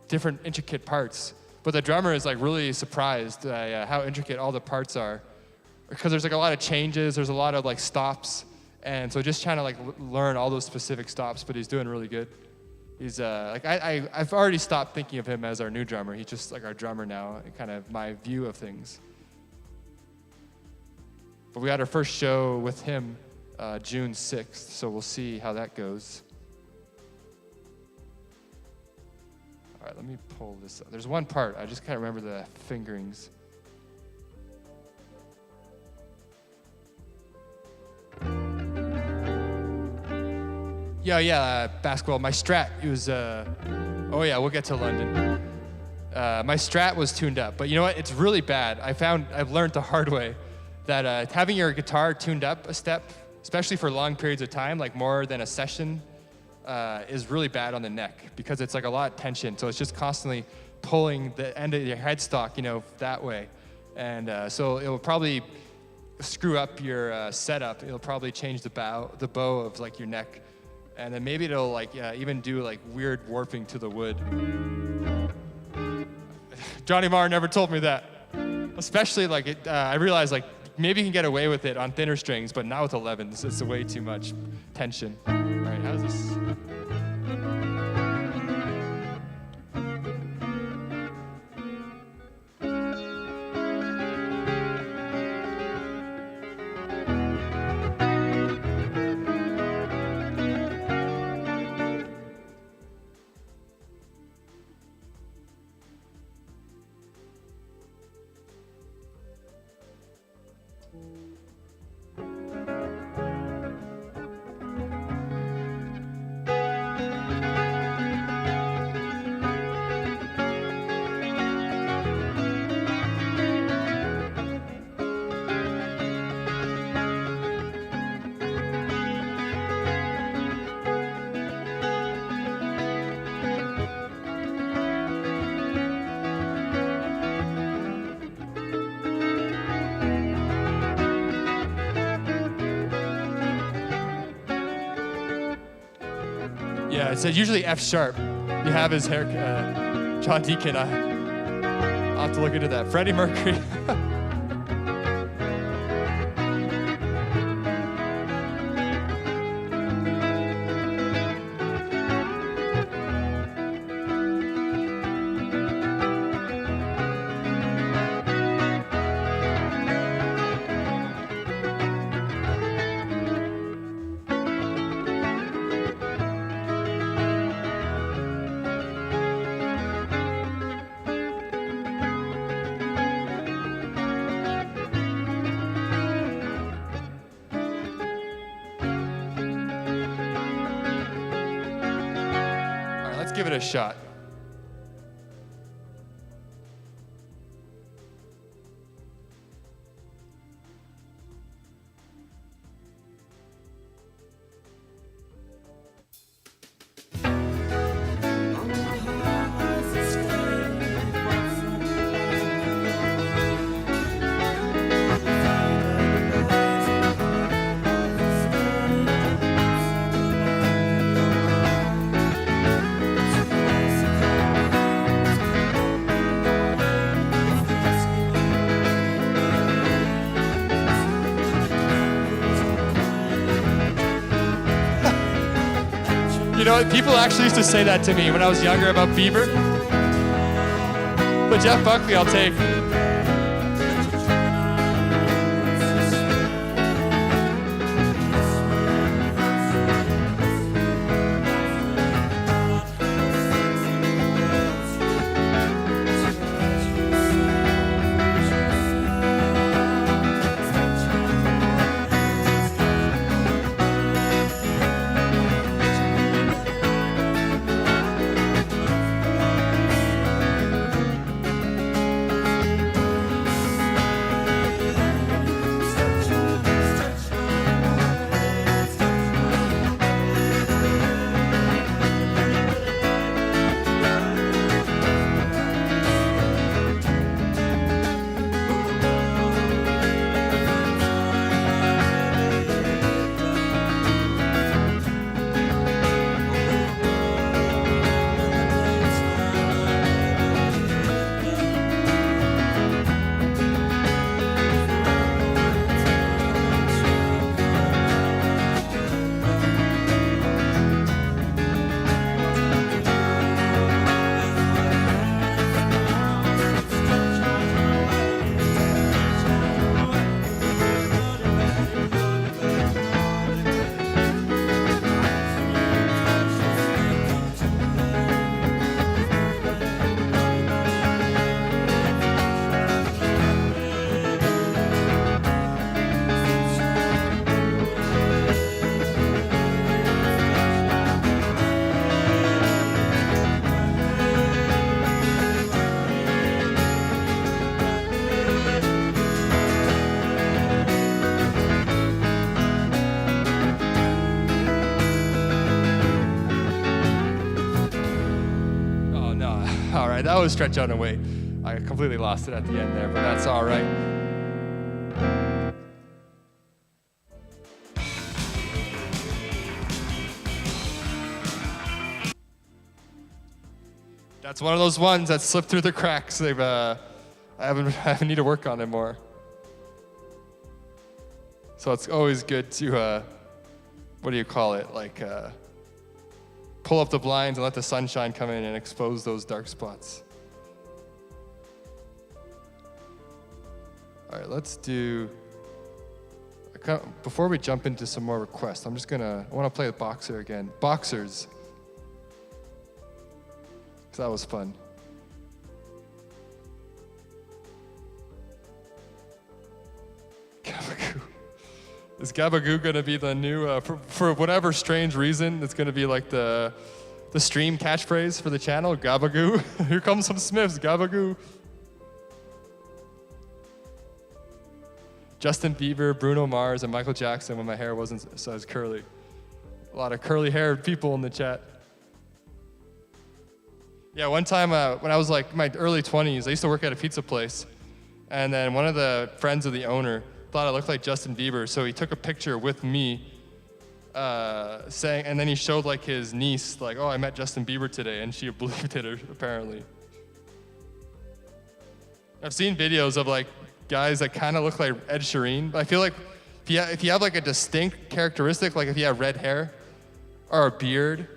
different intricate parts. But the drummer is like really surprised how intricate all the parts are, because there's like a lot of changes. There's a lot of like stops, and so just trying to like learn all those specific stops. But he's doing really good. He's like I've already stopped thinking of him as our new drummer. He's just like our drummer now, and kind of my view of things. But we had our first show with him June 6th, so we'll see how that goes. All right, let me pull this up. There's one part, I just can't remember the fingerings. Yeah, basketball. My Strat, it was, oh yeah, we'll get to London. My Strat was tuned up, but you know what? It's really bad. I've learned the hard way that having your guitar tuned up a step, especially for long periods of time, like more than a session, is really bad on the neck because it's like a lot of tension. So it's just constantly pulling the end of your headstock, that way. And so it will probably screw up your setup. It'll probably change the bow of like your neck. And then maybe it'll like even do like weird warping to the wood. Johnny Marr never told me that. Especially like I realized like maybe you can get away with it on thinner strings, but not with 11s. It's way too much tension. All right, how's this? Yeah, it says usually F sharp. You have his hair, John Deacon. I'll have to look into that. Freddie Mercury. Let's give it a shot. You know, people actually used to say that to me when I was younger about Bieber. But Jeff Buckley, I'll take. All right, that was stretch out and wait. I completely lost it at the end there, but that's all right. That's one of those ones that slipped through the cracks. I haven't need to work on it more. So it's always good to, what do you call it? Like, pull up the blinds and let the sunshine come in and expose those dark spots. All right, let's do, before we jump into some more requests, I want to play the Boxer again. Boxers. Because that was fun. Gabagoo. Is Gabagoo going to be the new, for whatever strange reason, it's going to be like the stream catchphrase for the channel, Gabagoo. Here comes some Smiths, Gabagoo. Justin Bieber, Bruno Mars, and Michael Jackson when my hair wasn't as curly. A lot of curly-haired people in the chat. Yeah, one time when I was like in my early 20s, I used to work at a pizza place. And then one of the friends of the owner thought I looked like Justin Bieber, so he took a picture with me saying, and then he showed like his niece, like, oh, I met Justin Bieber today, and she believed it apparently. I've seen videos of like guys that kind of look like Ed Sheeran, but I feel like if you have like a distinct characteristic, like if you have red hair or a beard,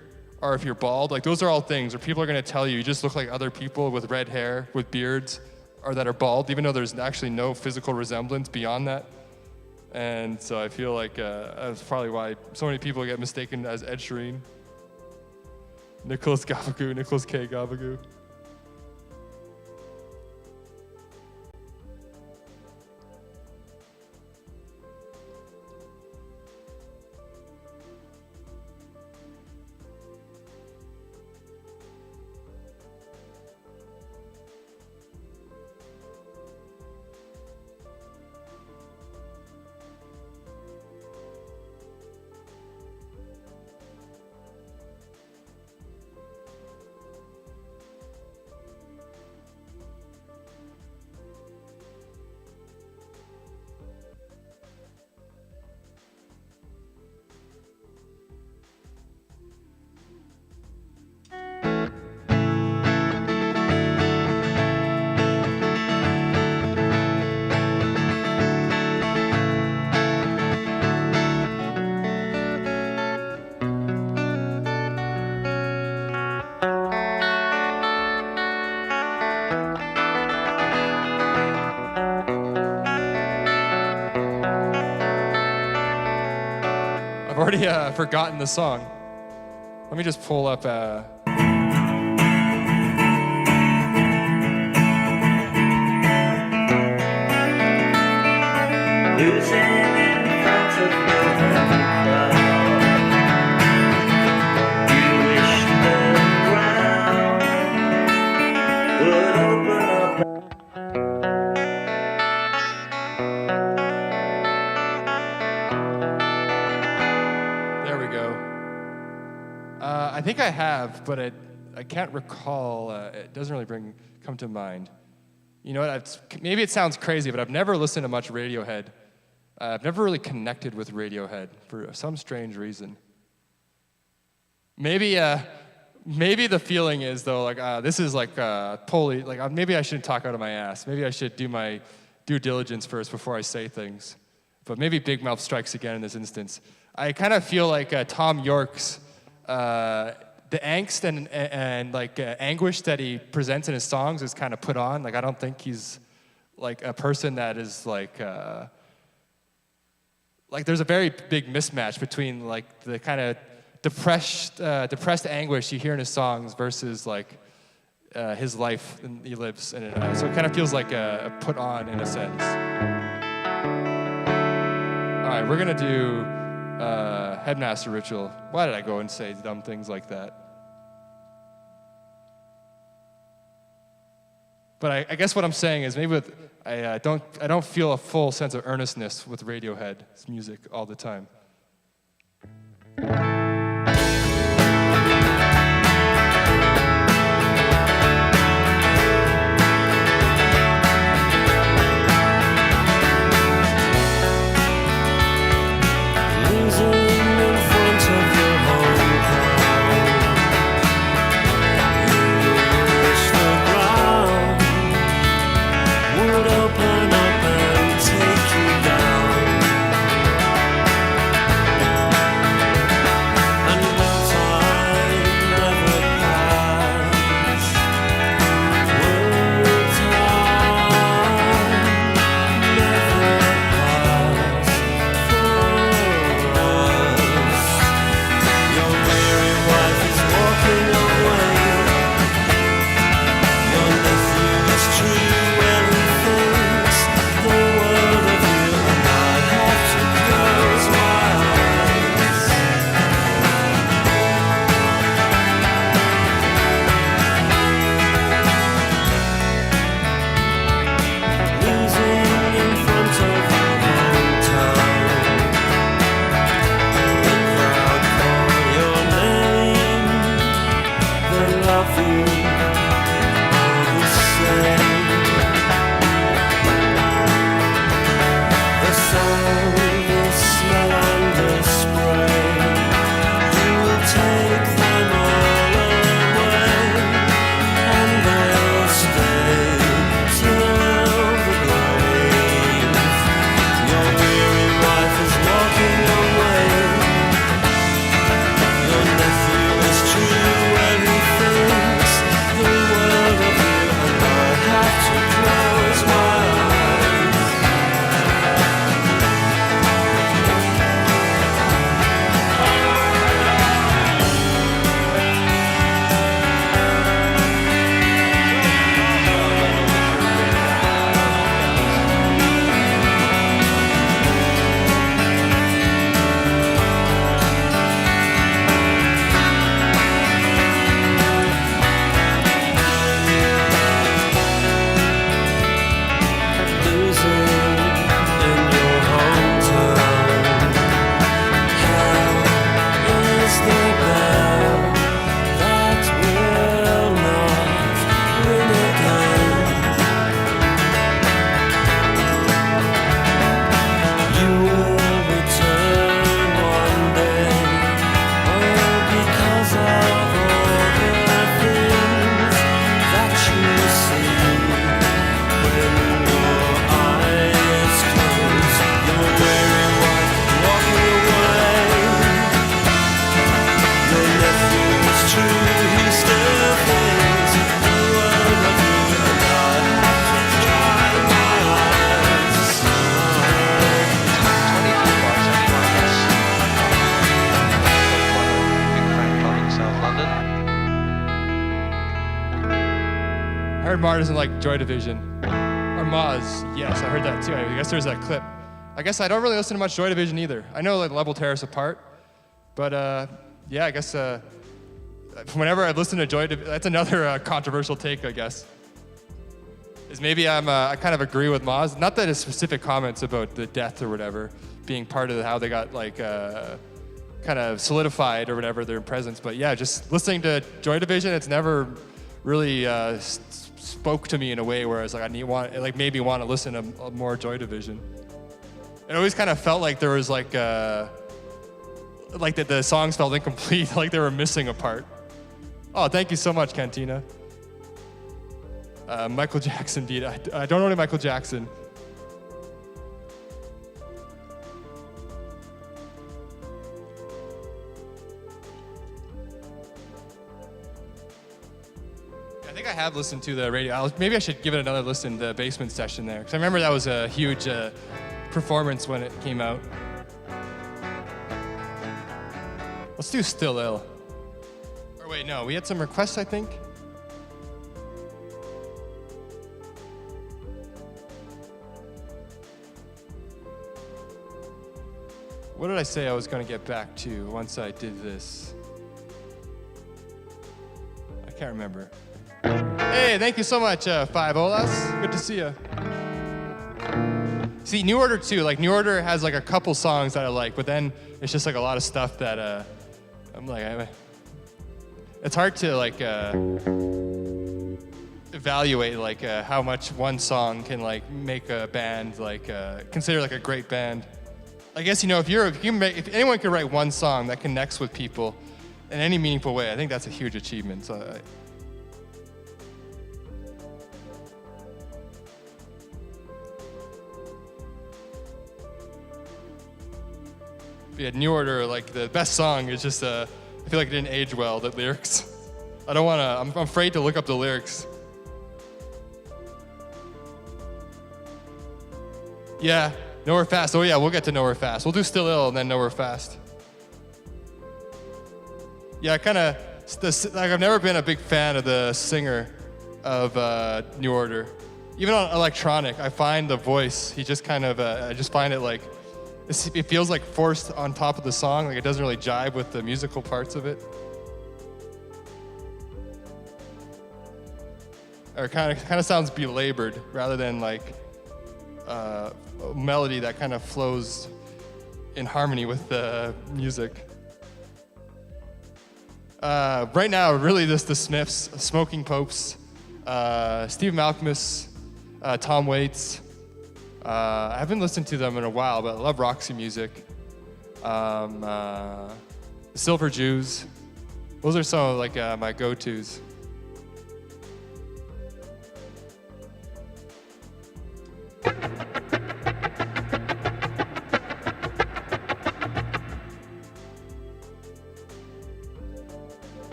or if you're bald, like those are all things where people are gonna tell you just look like other people with red hair, with beards, or that are bald, even though there's actually no physical resemblance beyond that. And so I feel like that's probably why so many people get mistaken as Ed Sheeran. Nicholas K. Gavagoo. I've already forgotten the song. Let me just pull up. Losing in front of the crowd. You wish the ground would open up. There we go. I think I have, but I can't recall. It doesn't really come to mind. You know what? Maybe it sounds crazy, but I've never listened to much Radiohead. I've never really connected with Radiohead for some strange reason. Maybe the feeling is though, like this is like totally like maybe I shouldn't talk out of my ass. Maybe I should do my due diligence first before I say things. But maybe Big Mouth strikes again in this instance. I kind of feel like Tom York's the angst and like anguish that he presents in his songs is kind of put on. Like I don't think he's like a person that is like there's a very big mismatch between like the kind of depressed anguish you hear in his songs versus like his life he lives in it. So it kind of feels like a put on in a sense. All right, we're gonna do Headmaster Ritual. Why did I go and say dumb things like that? But I guess what I'm saying is maybe I don't feel a full sense of earnestness with Radiohead's music all the time. heard Mar doesn't like Joy Division. Or Maz, yes, I heard that too. I guess there's that clip. I guess I don't really listen to much Joy Division either. I know like Love Will Tear Us Apart, but yeah, I guess whenever I listen to Joy Division, that's another controversial take, I guess. Is maybe I kind of agree with Maz. Not that his specific comments about the death or whatever being part of how they got like kind of solidified or whatever their presence, but yeah, just listening to Joy Division, it's never really spoke to me in a way where I was like maybe want to listen to more Joy Division. It always kind of felt like there was like that the songs felt incomplete, like they were missing a part. Oh, thank you so much, Cantina. Michael Jackson, indeed. I don't know any Michael Jackson. I think I have listened to the radio. Maybe I should give it another listen, the Basement Session there. Because I remember that was a huge performance when it came out. Let's do Still Ill. Or wait, no, we had some requests, I think. What did I say I was going to get back to once I did this? I can't remember. Hey, thank you so much, Five Olas. Good to see you. See, New Order too. Like New Order has like a couple songs that I like, but then it's just like a lot of stuff that I'm like, it's hard to like evaluate like how much one song can like make a band like consider like a great band. I guess if anyone can write one song that connects with people in any meaningful way, I think that's a huge achievement. So. Yeah, New Order, like the best song is just, I feel like it didn't age well, the lyrics. I'm afraid to look up the lyrics. Yeah, Nowhere Fast. Oh yeah, we'll get to Nowhere Fast. We'll do Still Ill and then Nowhere Fast. Yeah, I've never been a big fan of the singer of New Order. Even on electronic, I find the voice, he just kind of, I just find it like, it feels like forced on top of the song, like it doesn't really jive with the musical parts of it. Or kind of sounds belabored rather than like a melody that kind of flows in harmony with the music. Right now, really just the Smiths, Smoking Popes, Steve Malkmus, Tom Waits. I haven't listened to them in a while, but I love Roxy Music. The Silver Jews. Those are some of like my go-tos.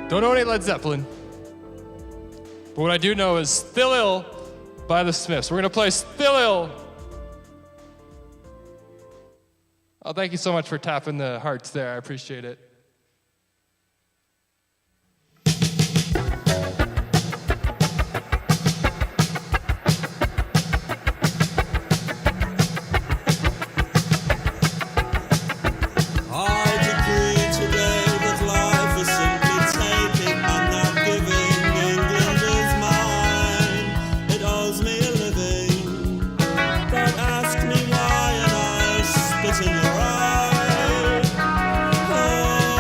Don't know any Led Zeppelin. But what I do know is Still Ill by the Smiths. We're going to play Still Ill. Oh, thank you so much for tapping the hearts there. I appreciate it. Ask me why and I spit in your eye. Oh.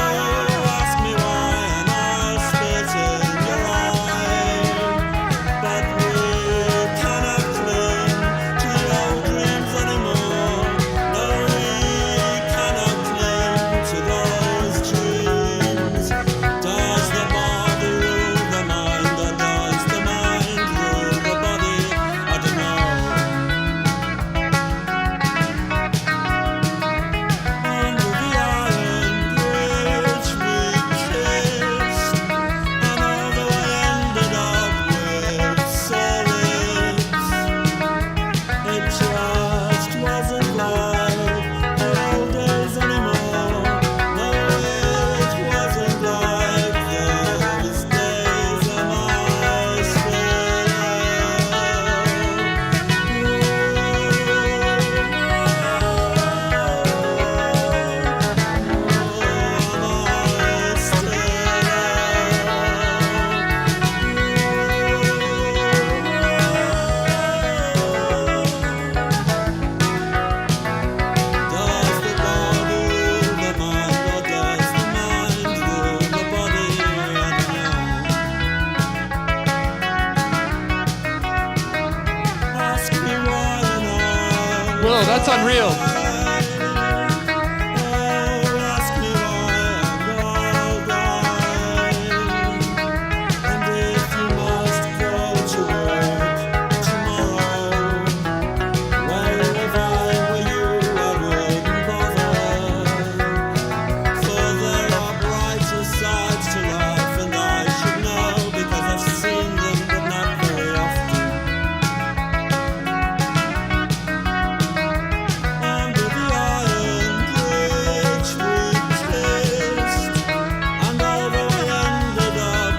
That's unreal.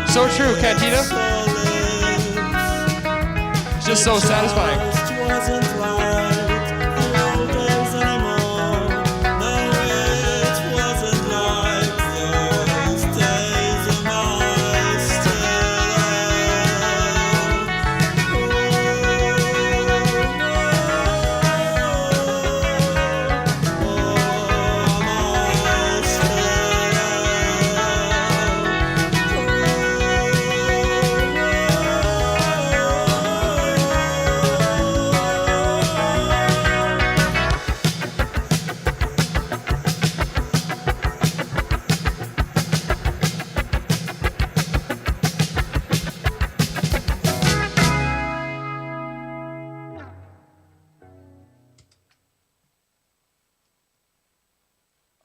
So true, Cantina. It's just so satisfying.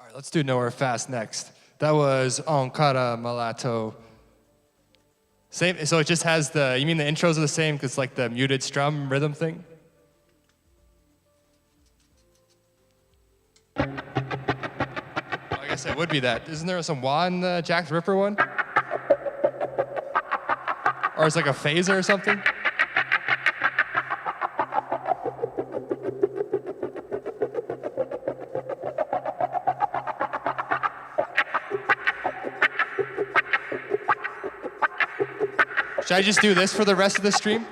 All right, let's do Nowhere Fast next. That was Ankara Malato. Same, so it just has the, you mean the intros are the same because it's like the muted strum rhythm thing? I guess it would be that. Isn't there some wah in the Jack the Ripper one? Or it's like a phaser or something? Should I just do this for the rest of the stream?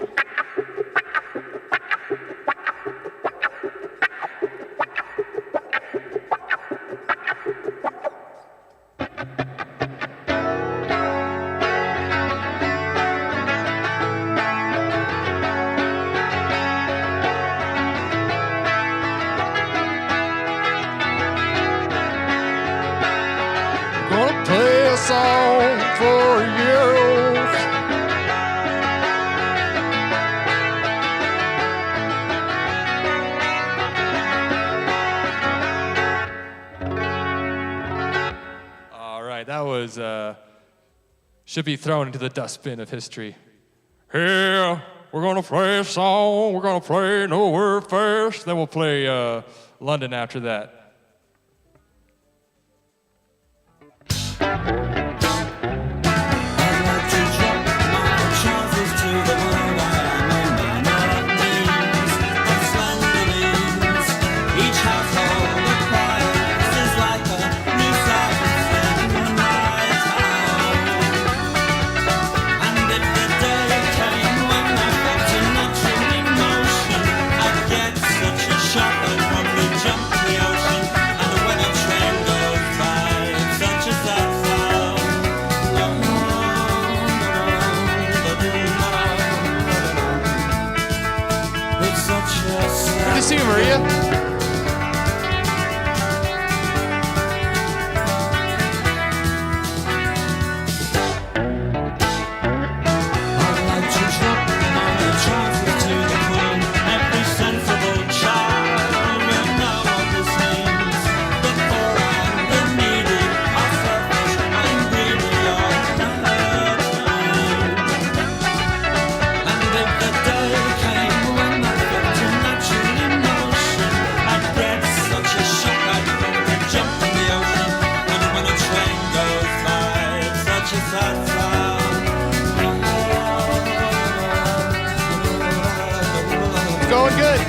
Gonna play a song for you. All right, that was, should be thrown into the dustbin of history. Here, we're gonna play a song, we're gonna play Nowhere Fast, then we'll play London after that. Good to see you, Maria. Going good.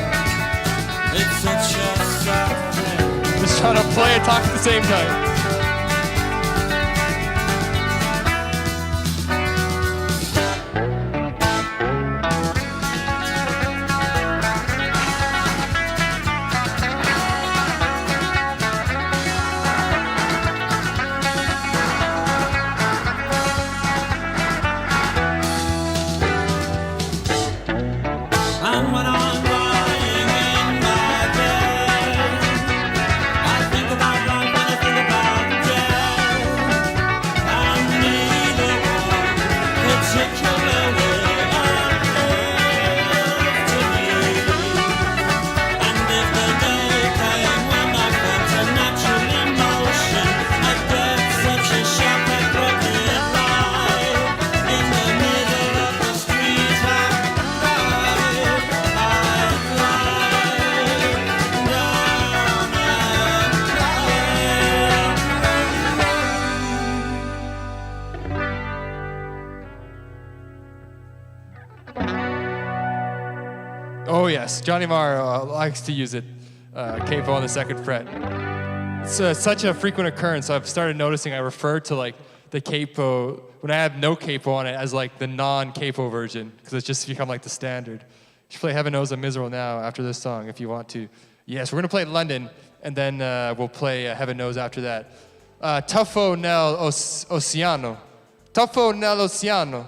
It's such a sad thing. Just trying to play and talk at the same time. And when I'm lying in my bed, Oh yes, Johnny Marr likes to use it, capo on the 2nd fret. It's such a frequent occurrence. I've started noticing I refer to like the capo when I have no capo on it as like the non-capo version because it's just become like the standard. You should play Heaven Knows I'm Miserable now after this song if you want to. Yes, we're gonna play London and then we'll play Heaven Knows after that. Tuffo nell'Oceano. Tuffo nell'Oceano.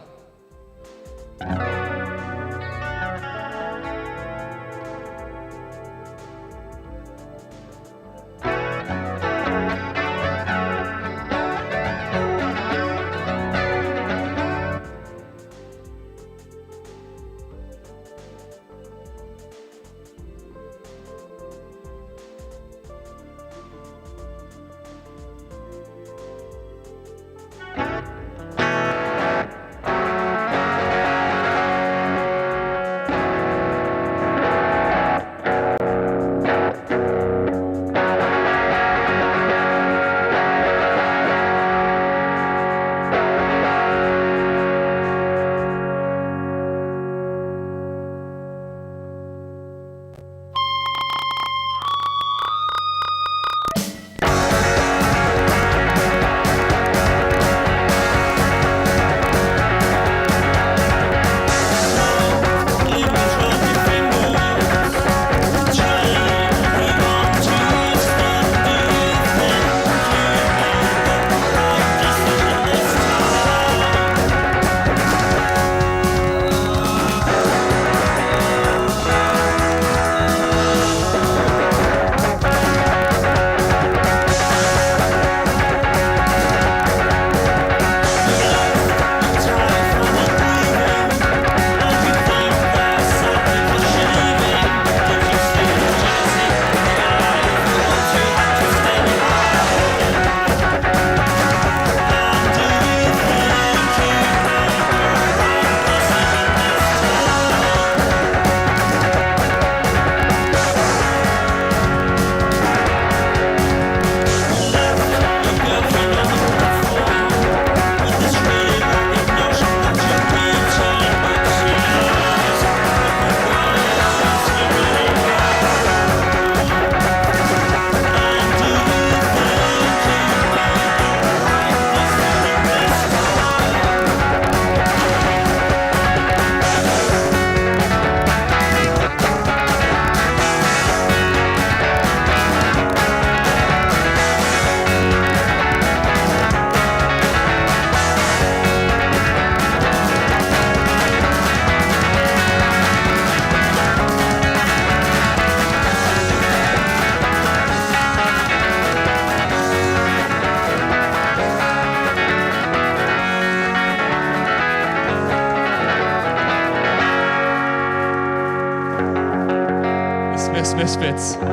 Misfits. Yeah,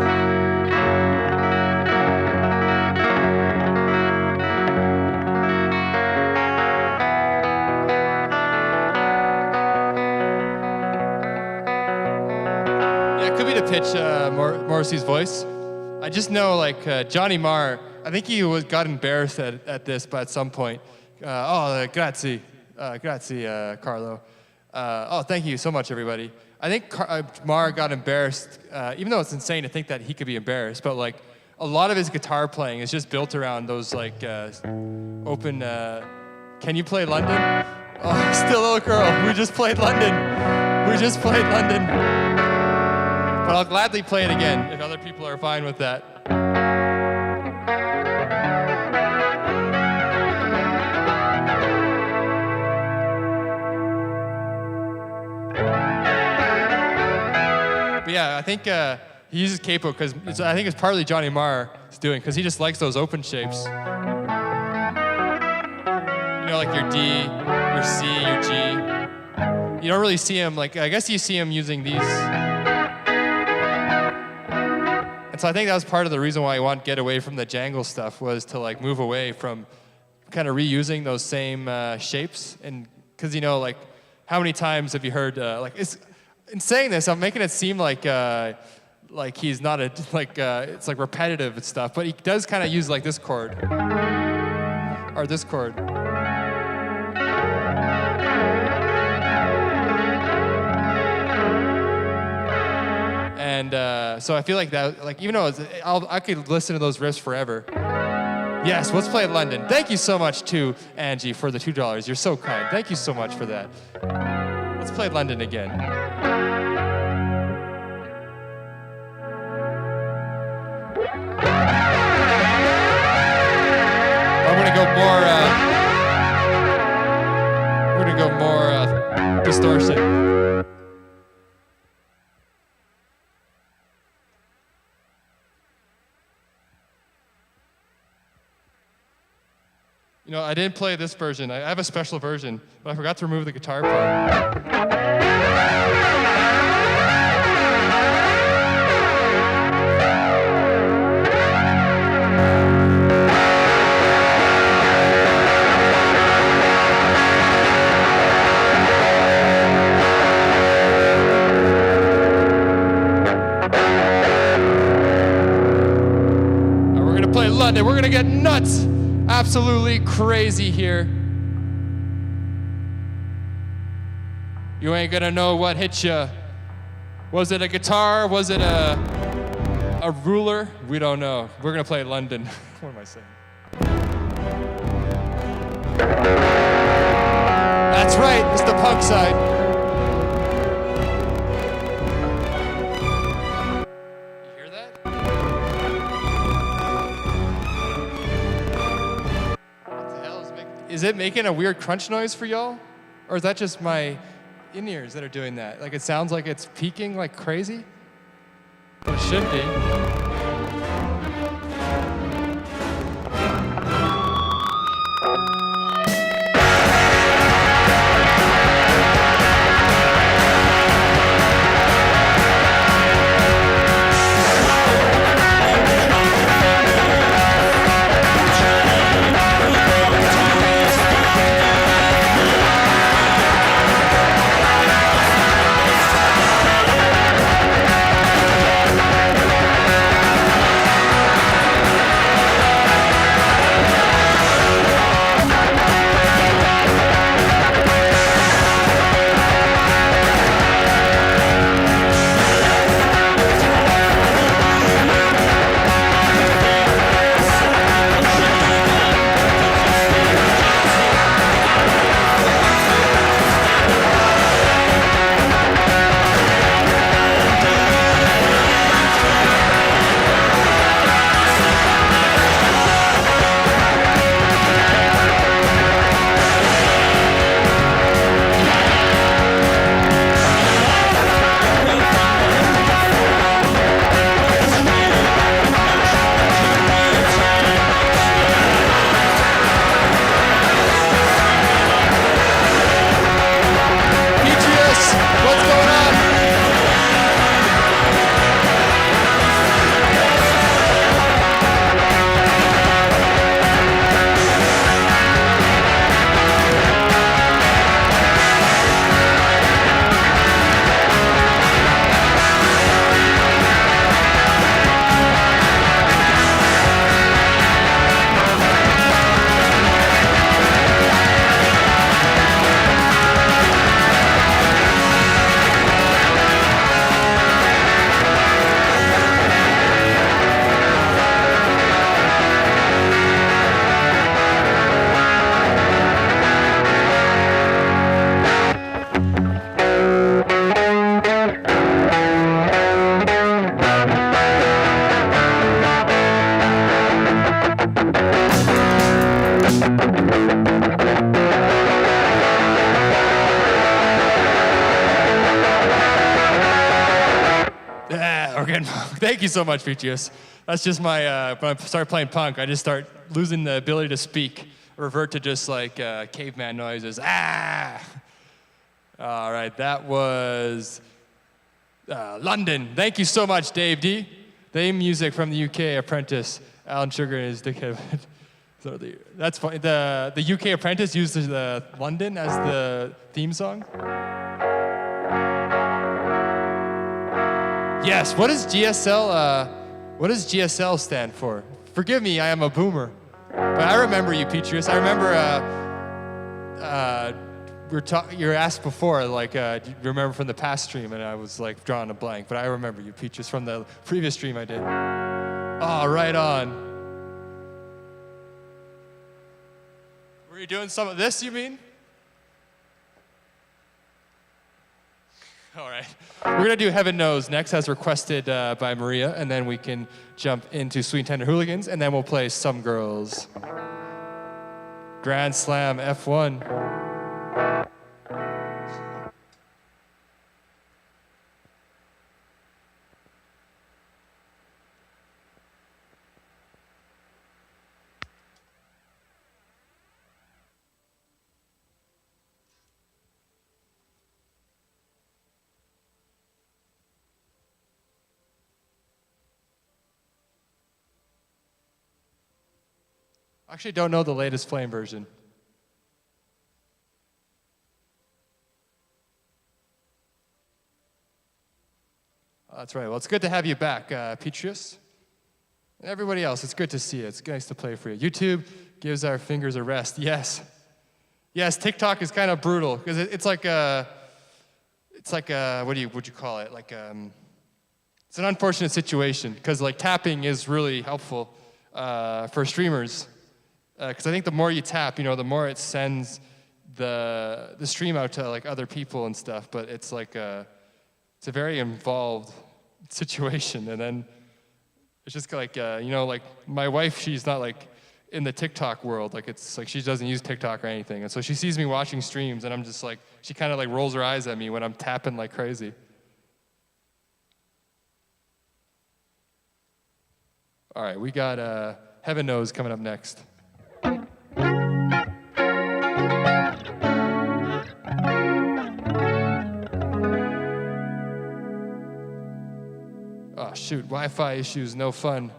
it could be to pitch Morrissey's voice. I just know, like, Johnny Marr, I think he got embarrassed at this, but at some point. Grazie. Grazie, Carlo. Thank you so much, everybody. I think Marr got embarrassed, even though it's insane to think that he could be embarrassed, but like a lot of his guitar playing is just built around those like open, can you play London? Oh, still a little girl, we just played London. We just played London. But I'll gladly play it again if other people are fine with that. But yeah, I think he uses capo because I think it's partly Johnny Marr is doing because he just likes those open shapes. You know, like your D, your C, your G. You don't really see him, like, I guess you see him using these. And so I think that was part of the reason why I wanted to get away from the jangle stuff was to like move away from kind of reusing those same shapes. And because, you know, like, how many times have you heard, in saying this, I'm making it seem like he's not it's like repetitive and stuff, but he does kind of use like this chord, or this chord. And so I feel like that, like even though I could listen to those riffs forever. Yes, let's play London. Thank you so much to Angie for the $2. You're so kind. Thank you so much for that. Let's play London again. I'm gonna go more distortion. You know, I didn't play this version. I have a special version, but I forgot to remove the guitar part. Now we're gonna play London. We're gonna get nuts. Absolutely crazy here. You ain't gonna know what hit ya. Was it a guitar? Was it a ruler? We don't know. We're gonna play London. What am I saying? That's right, it's the punk side. You hear that? Is it making a weird crunch noise for y'all? Or is that just my in-ears that are doing that? Like it sounds like it's peaking like crazy? Well, it should be. Thank you so much, Peachius. That's just my, when I start playing punk, I just start losing the ability to speak, revert to just like caveman noises. Ah! All right, that was London. Thank you so much, Dave D. Theme music from the UK Apprentice. Alan Sugar is the so that's funny. The UK Apprentice used the London as the theme song. Yes. What does GSL? What does GSL stand for? Forgive me, I am a boomer, but I remember you, Petrus. I remember you were asked before, like, do you remember from the past stream? And I was like drawing a blank, but I remember you, Peaches, from the previous stream I did. Oh, right on. Were you doing some of this, you mean? All right. We're going to do Heaven Knows next, as requested by Maria, and then we can jump into Sweet and Tender Hooligans, and then we'll play Some Girls. Grand Slam F1. I actually don't know the latest Flame version. Oh, that's right. Well, it's good to have you back, Petrius. And everybody else, it's good to see you. It's nice to play for you. YouTube gives our fingers a rest. Yes. Yes, TikTok is kind of brutal because it's like a, what would you call it? Like, it's an unfortunate situation because like tapping is really helpful for streamers. Because I think the more you tap, the more it sends the stream out to like other people and stuff. But it's like it's a very involved situation. And then it's just like like my wife, she's not like in the TikTok world. Like it's like she doesn't use TikTok or anything. And so she sees me watching streams, and I'm just like, she kind of like rolls her eyes at me when I'm tapping like crazy. All right, we got Heaven Knows coming up next. Oh, shoot, Wi-Fi issues, no fun.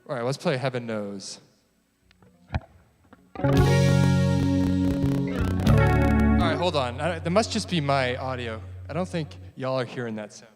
All right, let's play Heaven Knows. All right, hold on. That must just be my audio. I don't think y'all are hearing that sound.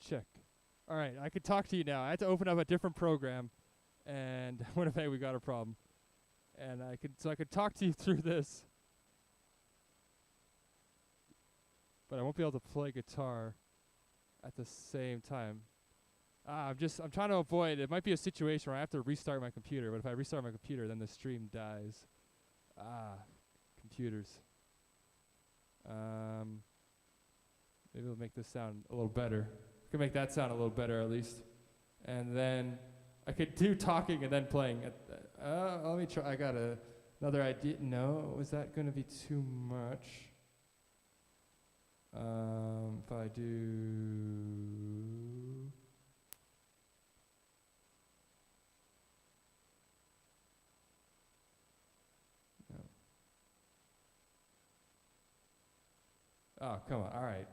check. All right, I could talk to you now. I had to open up a different program, and Winnipeg, we got a problem. And I could talk to you through this, but I won't be able to play guitar at the same time. I'm trying to avoid. It might be a situation where I have to restart my computer. But if I restart my computer, then the stream dies. Computers. Maybe we'll make this sound a little better. We can make that sound a little better at least. And then I could do talking and then playing. Let me try. I got another idea. No, was that going to be too much? If I do... No. Oh, come on. All right.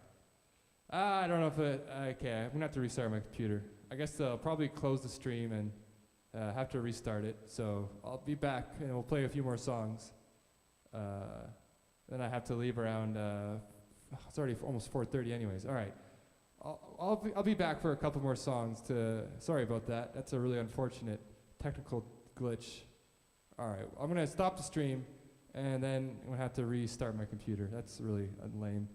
I don't know if it... Okay, I'm going to have to restart my computer. I guess I'll probably close the stream and have to restart it. So I'll be back and we'll play a few more songs. Then I have to leave around... it's already almost 4:30 anyways. All right. I'll be back for a couple more songs to... Sorry about that. That's a really unfortunate technical glitch. All right. I'm going to stop the stream and then I'm going to have to restart my computer. That's really lame.